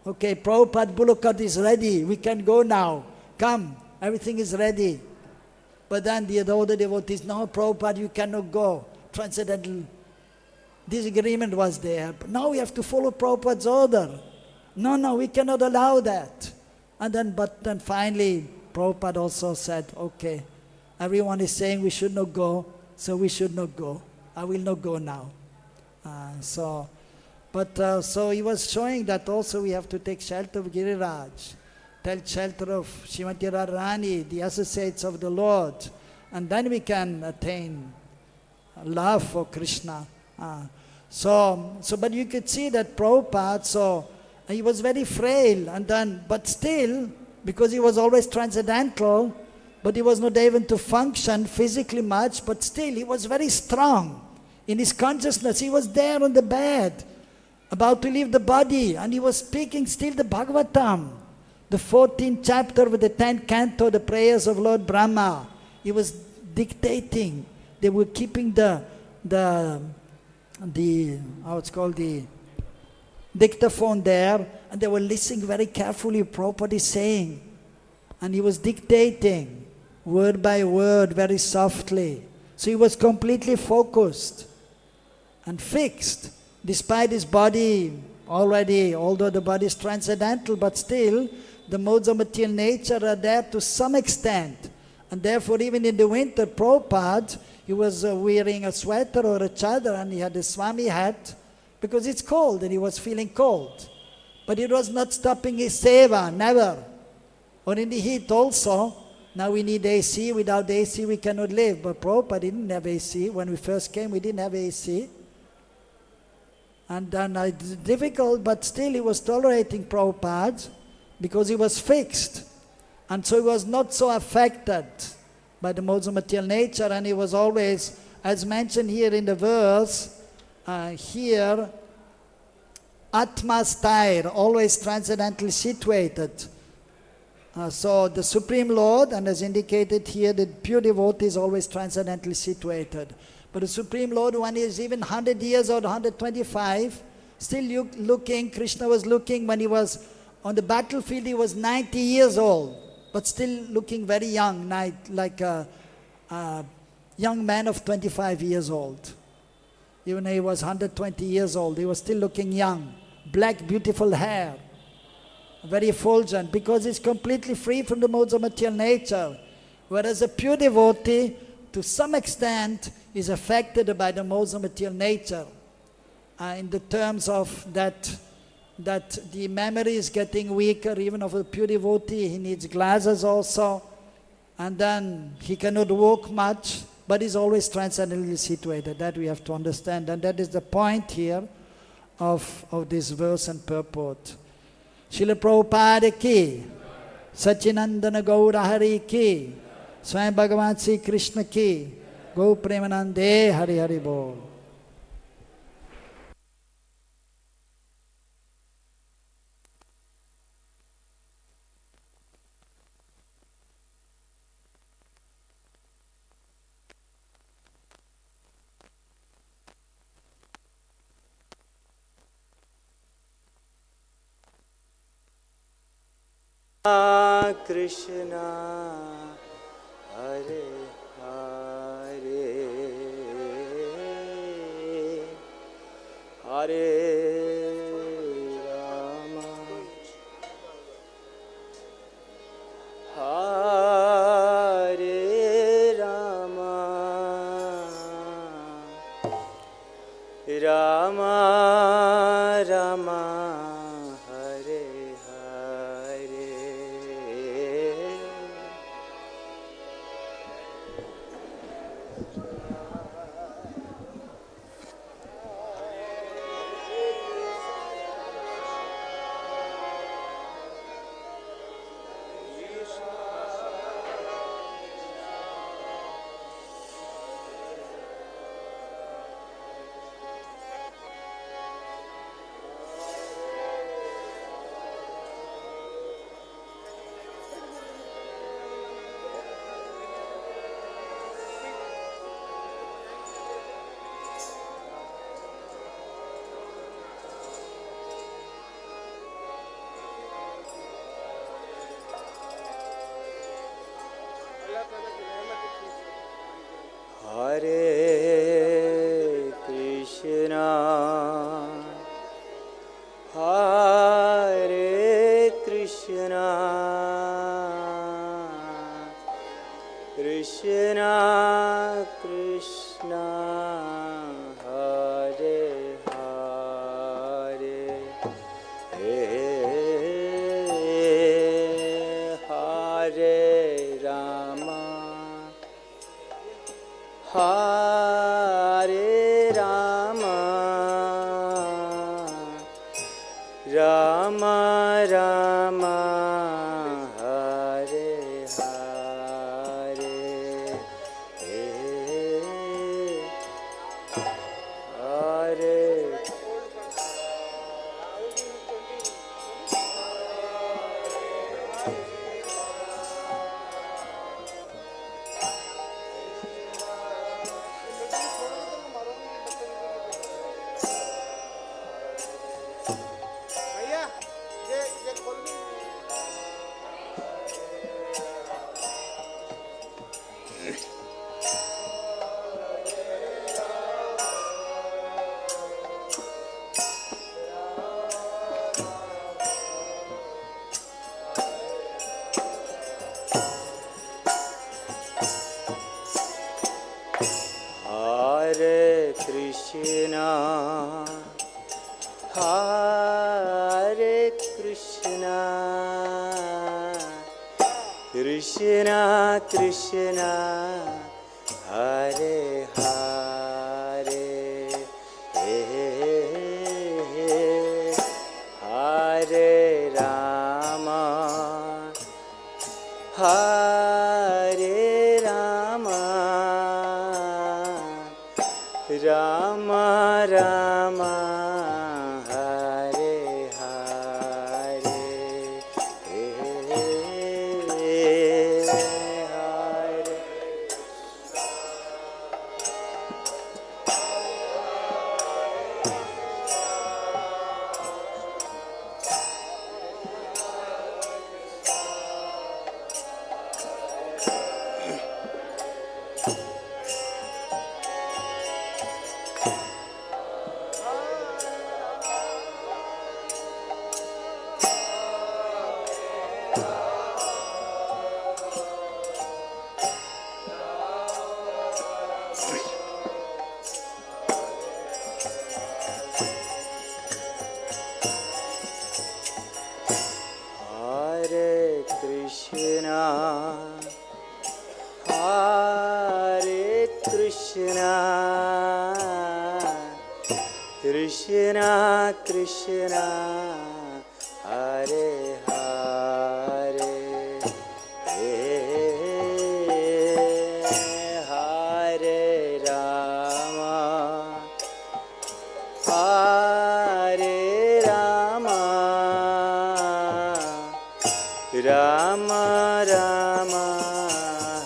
Okay, Prabhupada, bullock cart is ready. We can go now. Come, everything is ready. But then the other devotees, no, Prabhupada, you cannot go. Transcendental disagreement was there. But now we have to follow Prabhupada's order. No, we cannot allow that. But then finally, Prabhupada also said, okay, everyone is saying we should not go, so we should not go. I will not go now. So he was showing that also we have to take shelter of Giriraj, take shelter of Srimati Radharani, the associates of the Lord, and then we can attain love for Krishna. But you could see that Prabhupada, he was very frail, but still, because he was always transcendental, but he was not able to function physically much, but still he was very strong in his consciousness. He was there on the bed, about to leave the body, and he was speaking still the Bhagavatam, the 14th chapter with the 10th canto, the prayers of Lord Brahma. He was dictating. They were keeping the dictaphone there, and they were listening very carefully Prabhupada is saying. And he was dictating, word by word, very softly. So he was completely focused and fixed, despite his body already, although the body is transcendental, but still, the modes of material nature are there to some extent. And therefore, even in the winter, Prabhupada, he was wearing a sweater or a chadar, and he had a Swami hat, because it's cold, and he was feeling cold. But it was not stopping his seva, never. Or in the heat also. Now we need AC. Without AC we cannot live. But Prabhupada didn't have AC. When we first came, we didn't have AC. And then it's difficult, but still he was tolerating Prabhupada because he was fixed. And so he was not so affected by the modes of material nature, and he was always, as mentioned here in the verse, here, Atma-sthair, always transcendently situated. So the Supreme Lord, and as indicated here, the pure devotee is always transcendently situated. But the Supreme Lord, when he is even 100 years or 125, still looking, Krishna was looking when he was on the battlefield, he was 90 years old, but still looking very young, like a young man of 25 years old. Even though he was 120 years old, he was still looking young. Black, beautiful hair, very effulgent, because he's completely free from the modes of material nature. Whereas a pure devotee, to some extent, is affected by the modes of material nature. In the terms of that the memory is getting weaker, even of a pure devotee, he needs glasses also. And then he cannot walk much, but is always transcendently situated. That we have to understand. And that is the point here of this verse and purport. Srila Prabhupada ki, Sachinandana Gaura Hari ki, Swayam Bhagavan Sri Krishna ki, Gau Premanande Hari Hari Bol. Krishna Hare Hare Hare Rama Hare Rama Rama Rama Hare Rama, Rama Rama, Hare Hare, Hare. Hare Krishna, Hare Krishna, Krishna Krishna, Hare Hare, Hare Rama, Hare Rama, Rama Rama, Hare Hare, Hare. Hare Krishna, Hare Krishna, Krishna Krishna, Hare Hare, Hare Rama, Hare Rama, Rama Rama,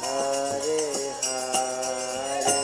Hare Hare.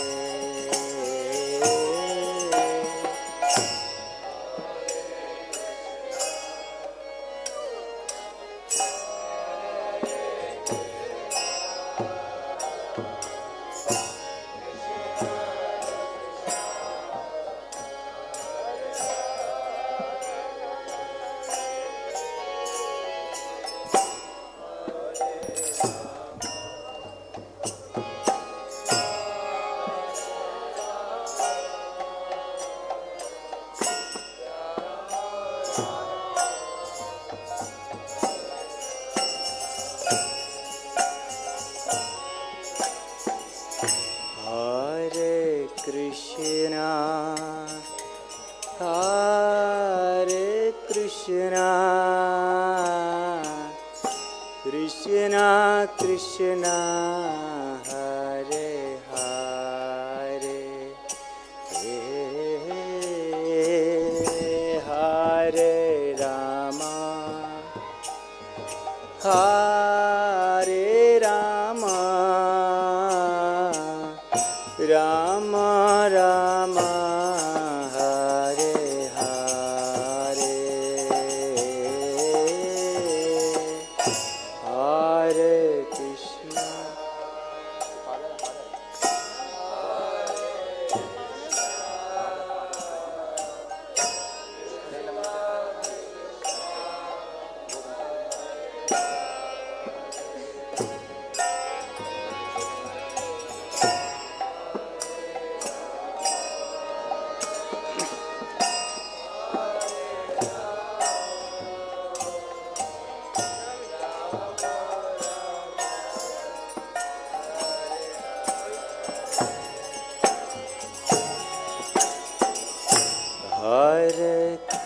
Hare Krishna, Hare Krishna, Krishna Krishna, Hare Hare, Hare Rama, Hare Rama, Rama Rama, Hare Hare, Hare Krishna.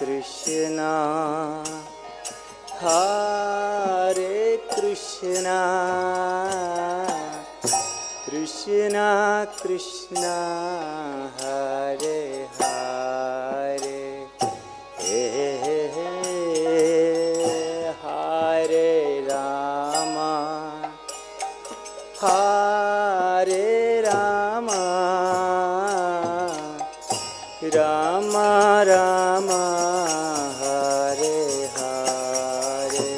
Krishna, Hare Krishna, Krishna Krishna, Hare Hare, Hare Rama, Hare Rama, Rama Rama, Hare Hare.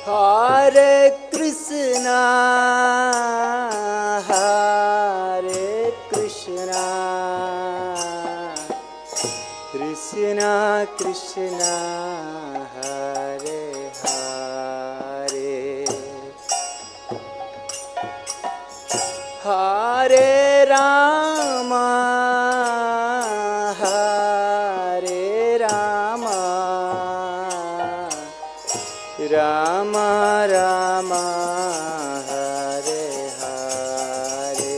Hare Krishna, Hare Krishna, Krishna Krishna, Hare Hare, Hare Rama, Hare Rama, Rama Rama, Hare Hare.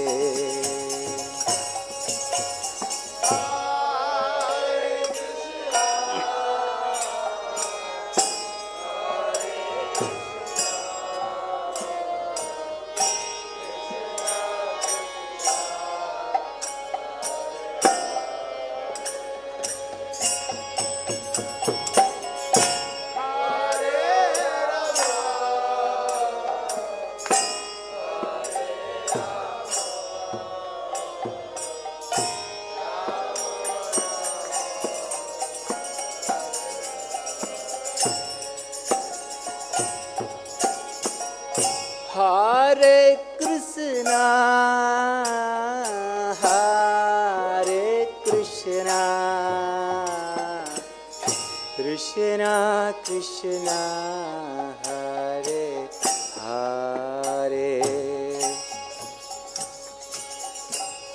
Hare Krishna, Hare Krishna, Krishna Krishna, Hare Hare,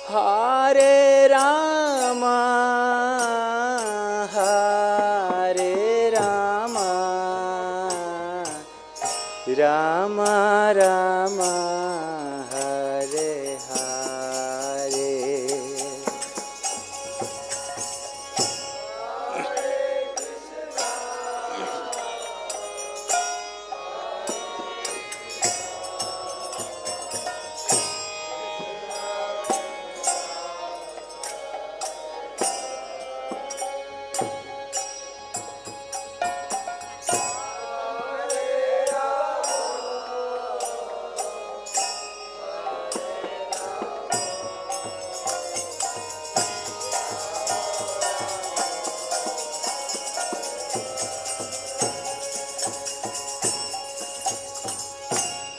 Hare Rama, Hare Rama, Rama Rama, Hare Hare.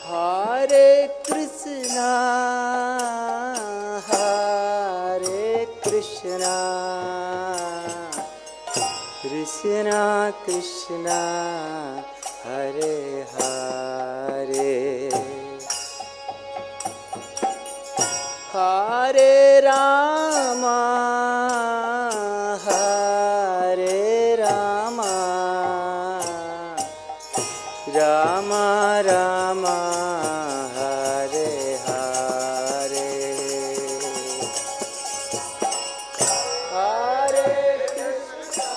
Hare Krishna, Hare Krishna, Krishna Krishna, Hare Hare, Hare Rama, Hare Rama, Rama Rama, Hare Hare, Hare Krishna,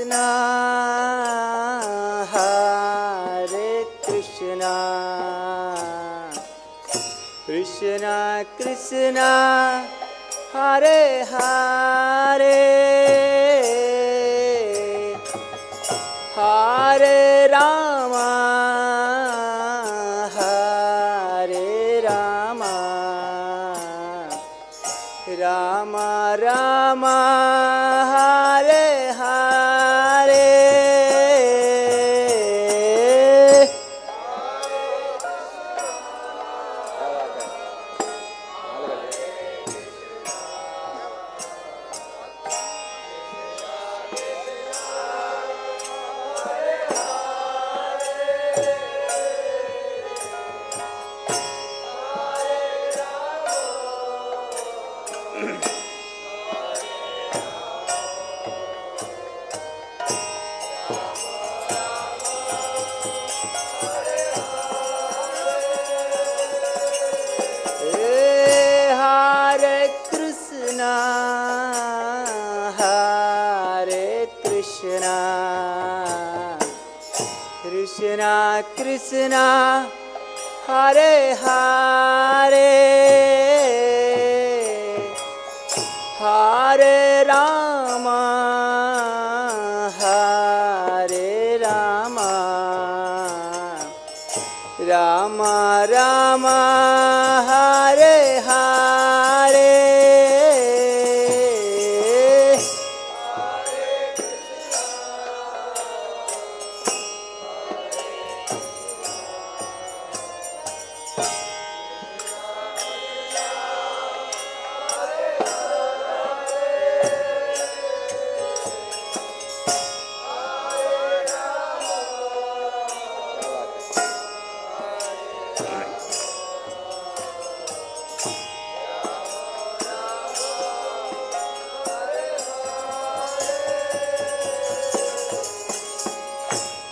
Krishna, Hare Krishna, Krishna Krishna, Hare Hare, Hare Rama, Hare Rama, Rama Rama, Hare Hare. Hare Krishna, Hare Krishna, Krishna Krishna, Hare Hare, Hare Rama, Hare Rama, Rama Rama, Hare Hare.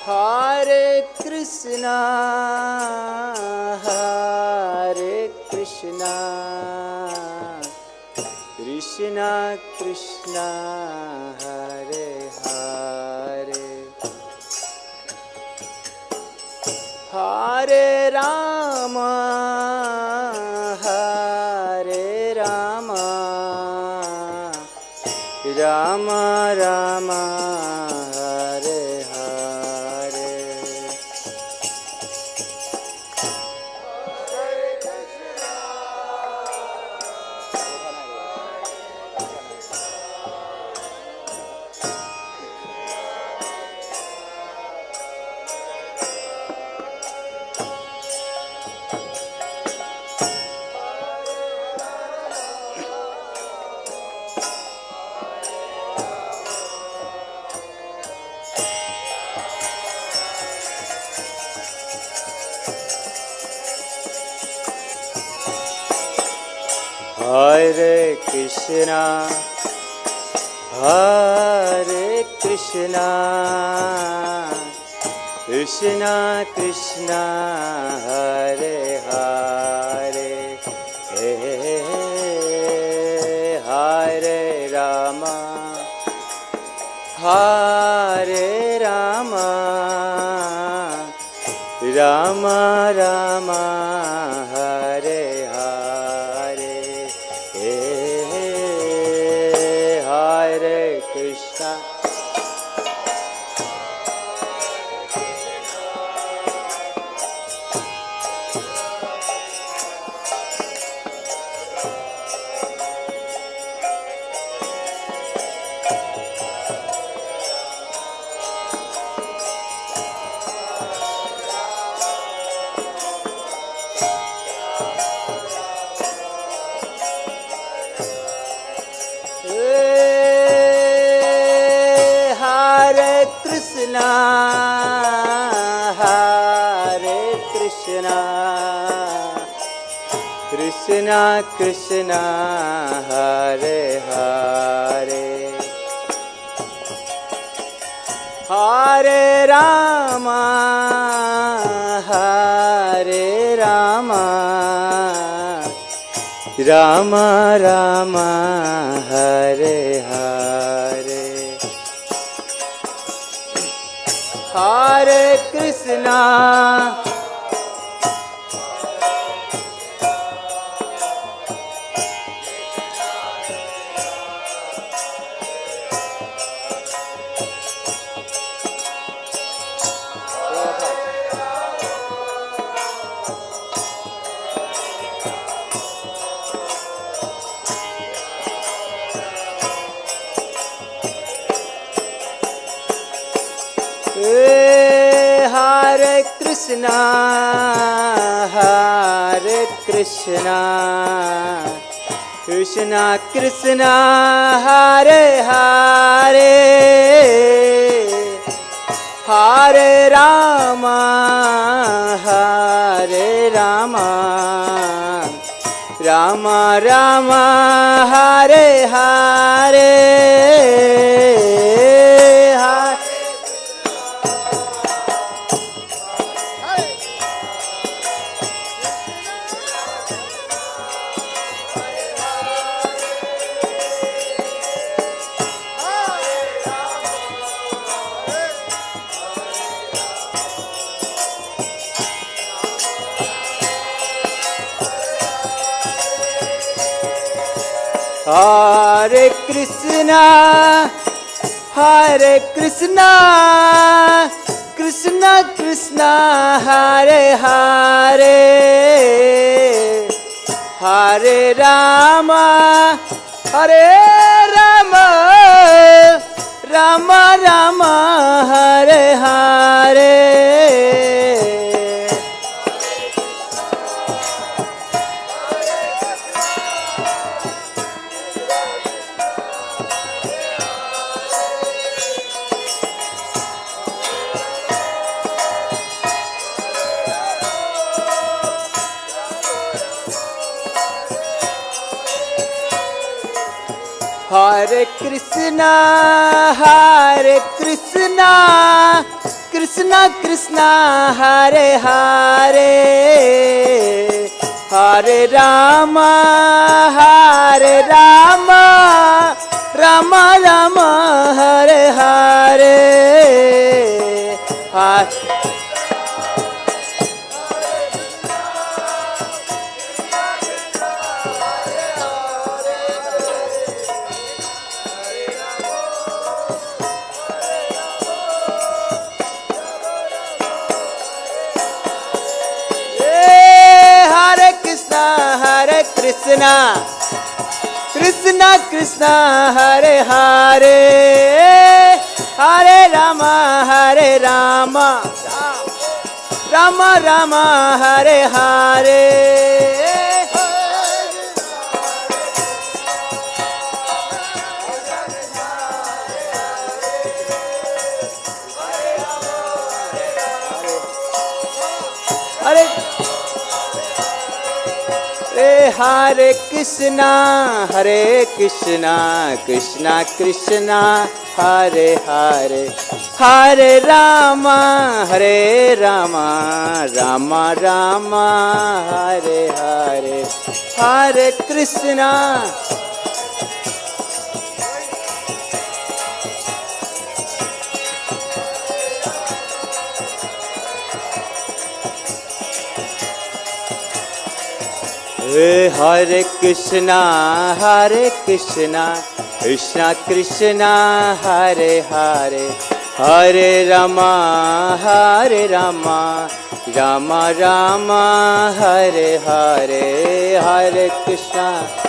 Hare Krishna, Hare Krishna, Krishna Krishna, Hare Hare, Hare Rama, Hare Rama, Rama Rama, Hare Hare. Hare Krishna, Hare Krishna, Krishna Krishna, Hare Hare, Hare Rama, Hare Rama, Rama Rama, Hare Hare, Hare Krishna. Krishna, Hare Krishna, Krishna Krishna, Hare Hare, Hare Rama, Hare Rama, Rama Rama, Hare Hare. Hare Krishna. Hare Krishna, Hare Krishna, Krishna Krishna, Hare Hare, Hare Rama, Hare Rama, Rama Rama, Hare Hare. Hare Krishna, Hare Krishna, Krishna Krishna, Hare Hare, Hare Rama, Hare Rama, Rama Rama, Hare Hare. Hare Krishna, Hare Krishna, Krishna Krishna, Hare Hare, Hare Rama, Hare Rama, Rama Rama, Hare Hare. Krishna, Krishna Krishna, Hare Hare, Hare Rama, Hare Rama, Rama Rama, Hare Hare. Hare Krishna, Hare Krishna, Krishna Krishna, Hare Hare, Hare Rama, Hare Rama, Rama Rama, Hare Hare, Hare Krishna. Hare Krishna, Hare Krishna, Krishna Krishna, Hare Hare, Hare Rama, Hare Rama, Rama Rama, Hare Hare, Hare Krishna.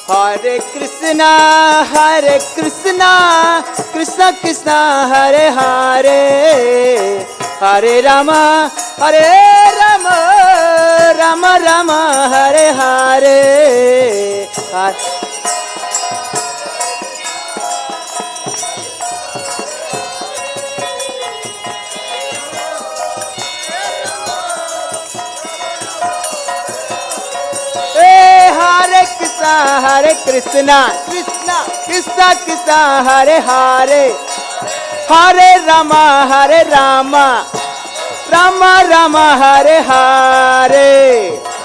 Hare Krishna, Hare Krishna, Krishna Krishna, Hare Hare, Hare Rama, Hare Rama, Rama Rama, Hare Hare. Hare Krishna, Krishna Krishna Krishna, Hare Hare, Hare Rama, Hare Rama, Rama Rama Hare Hare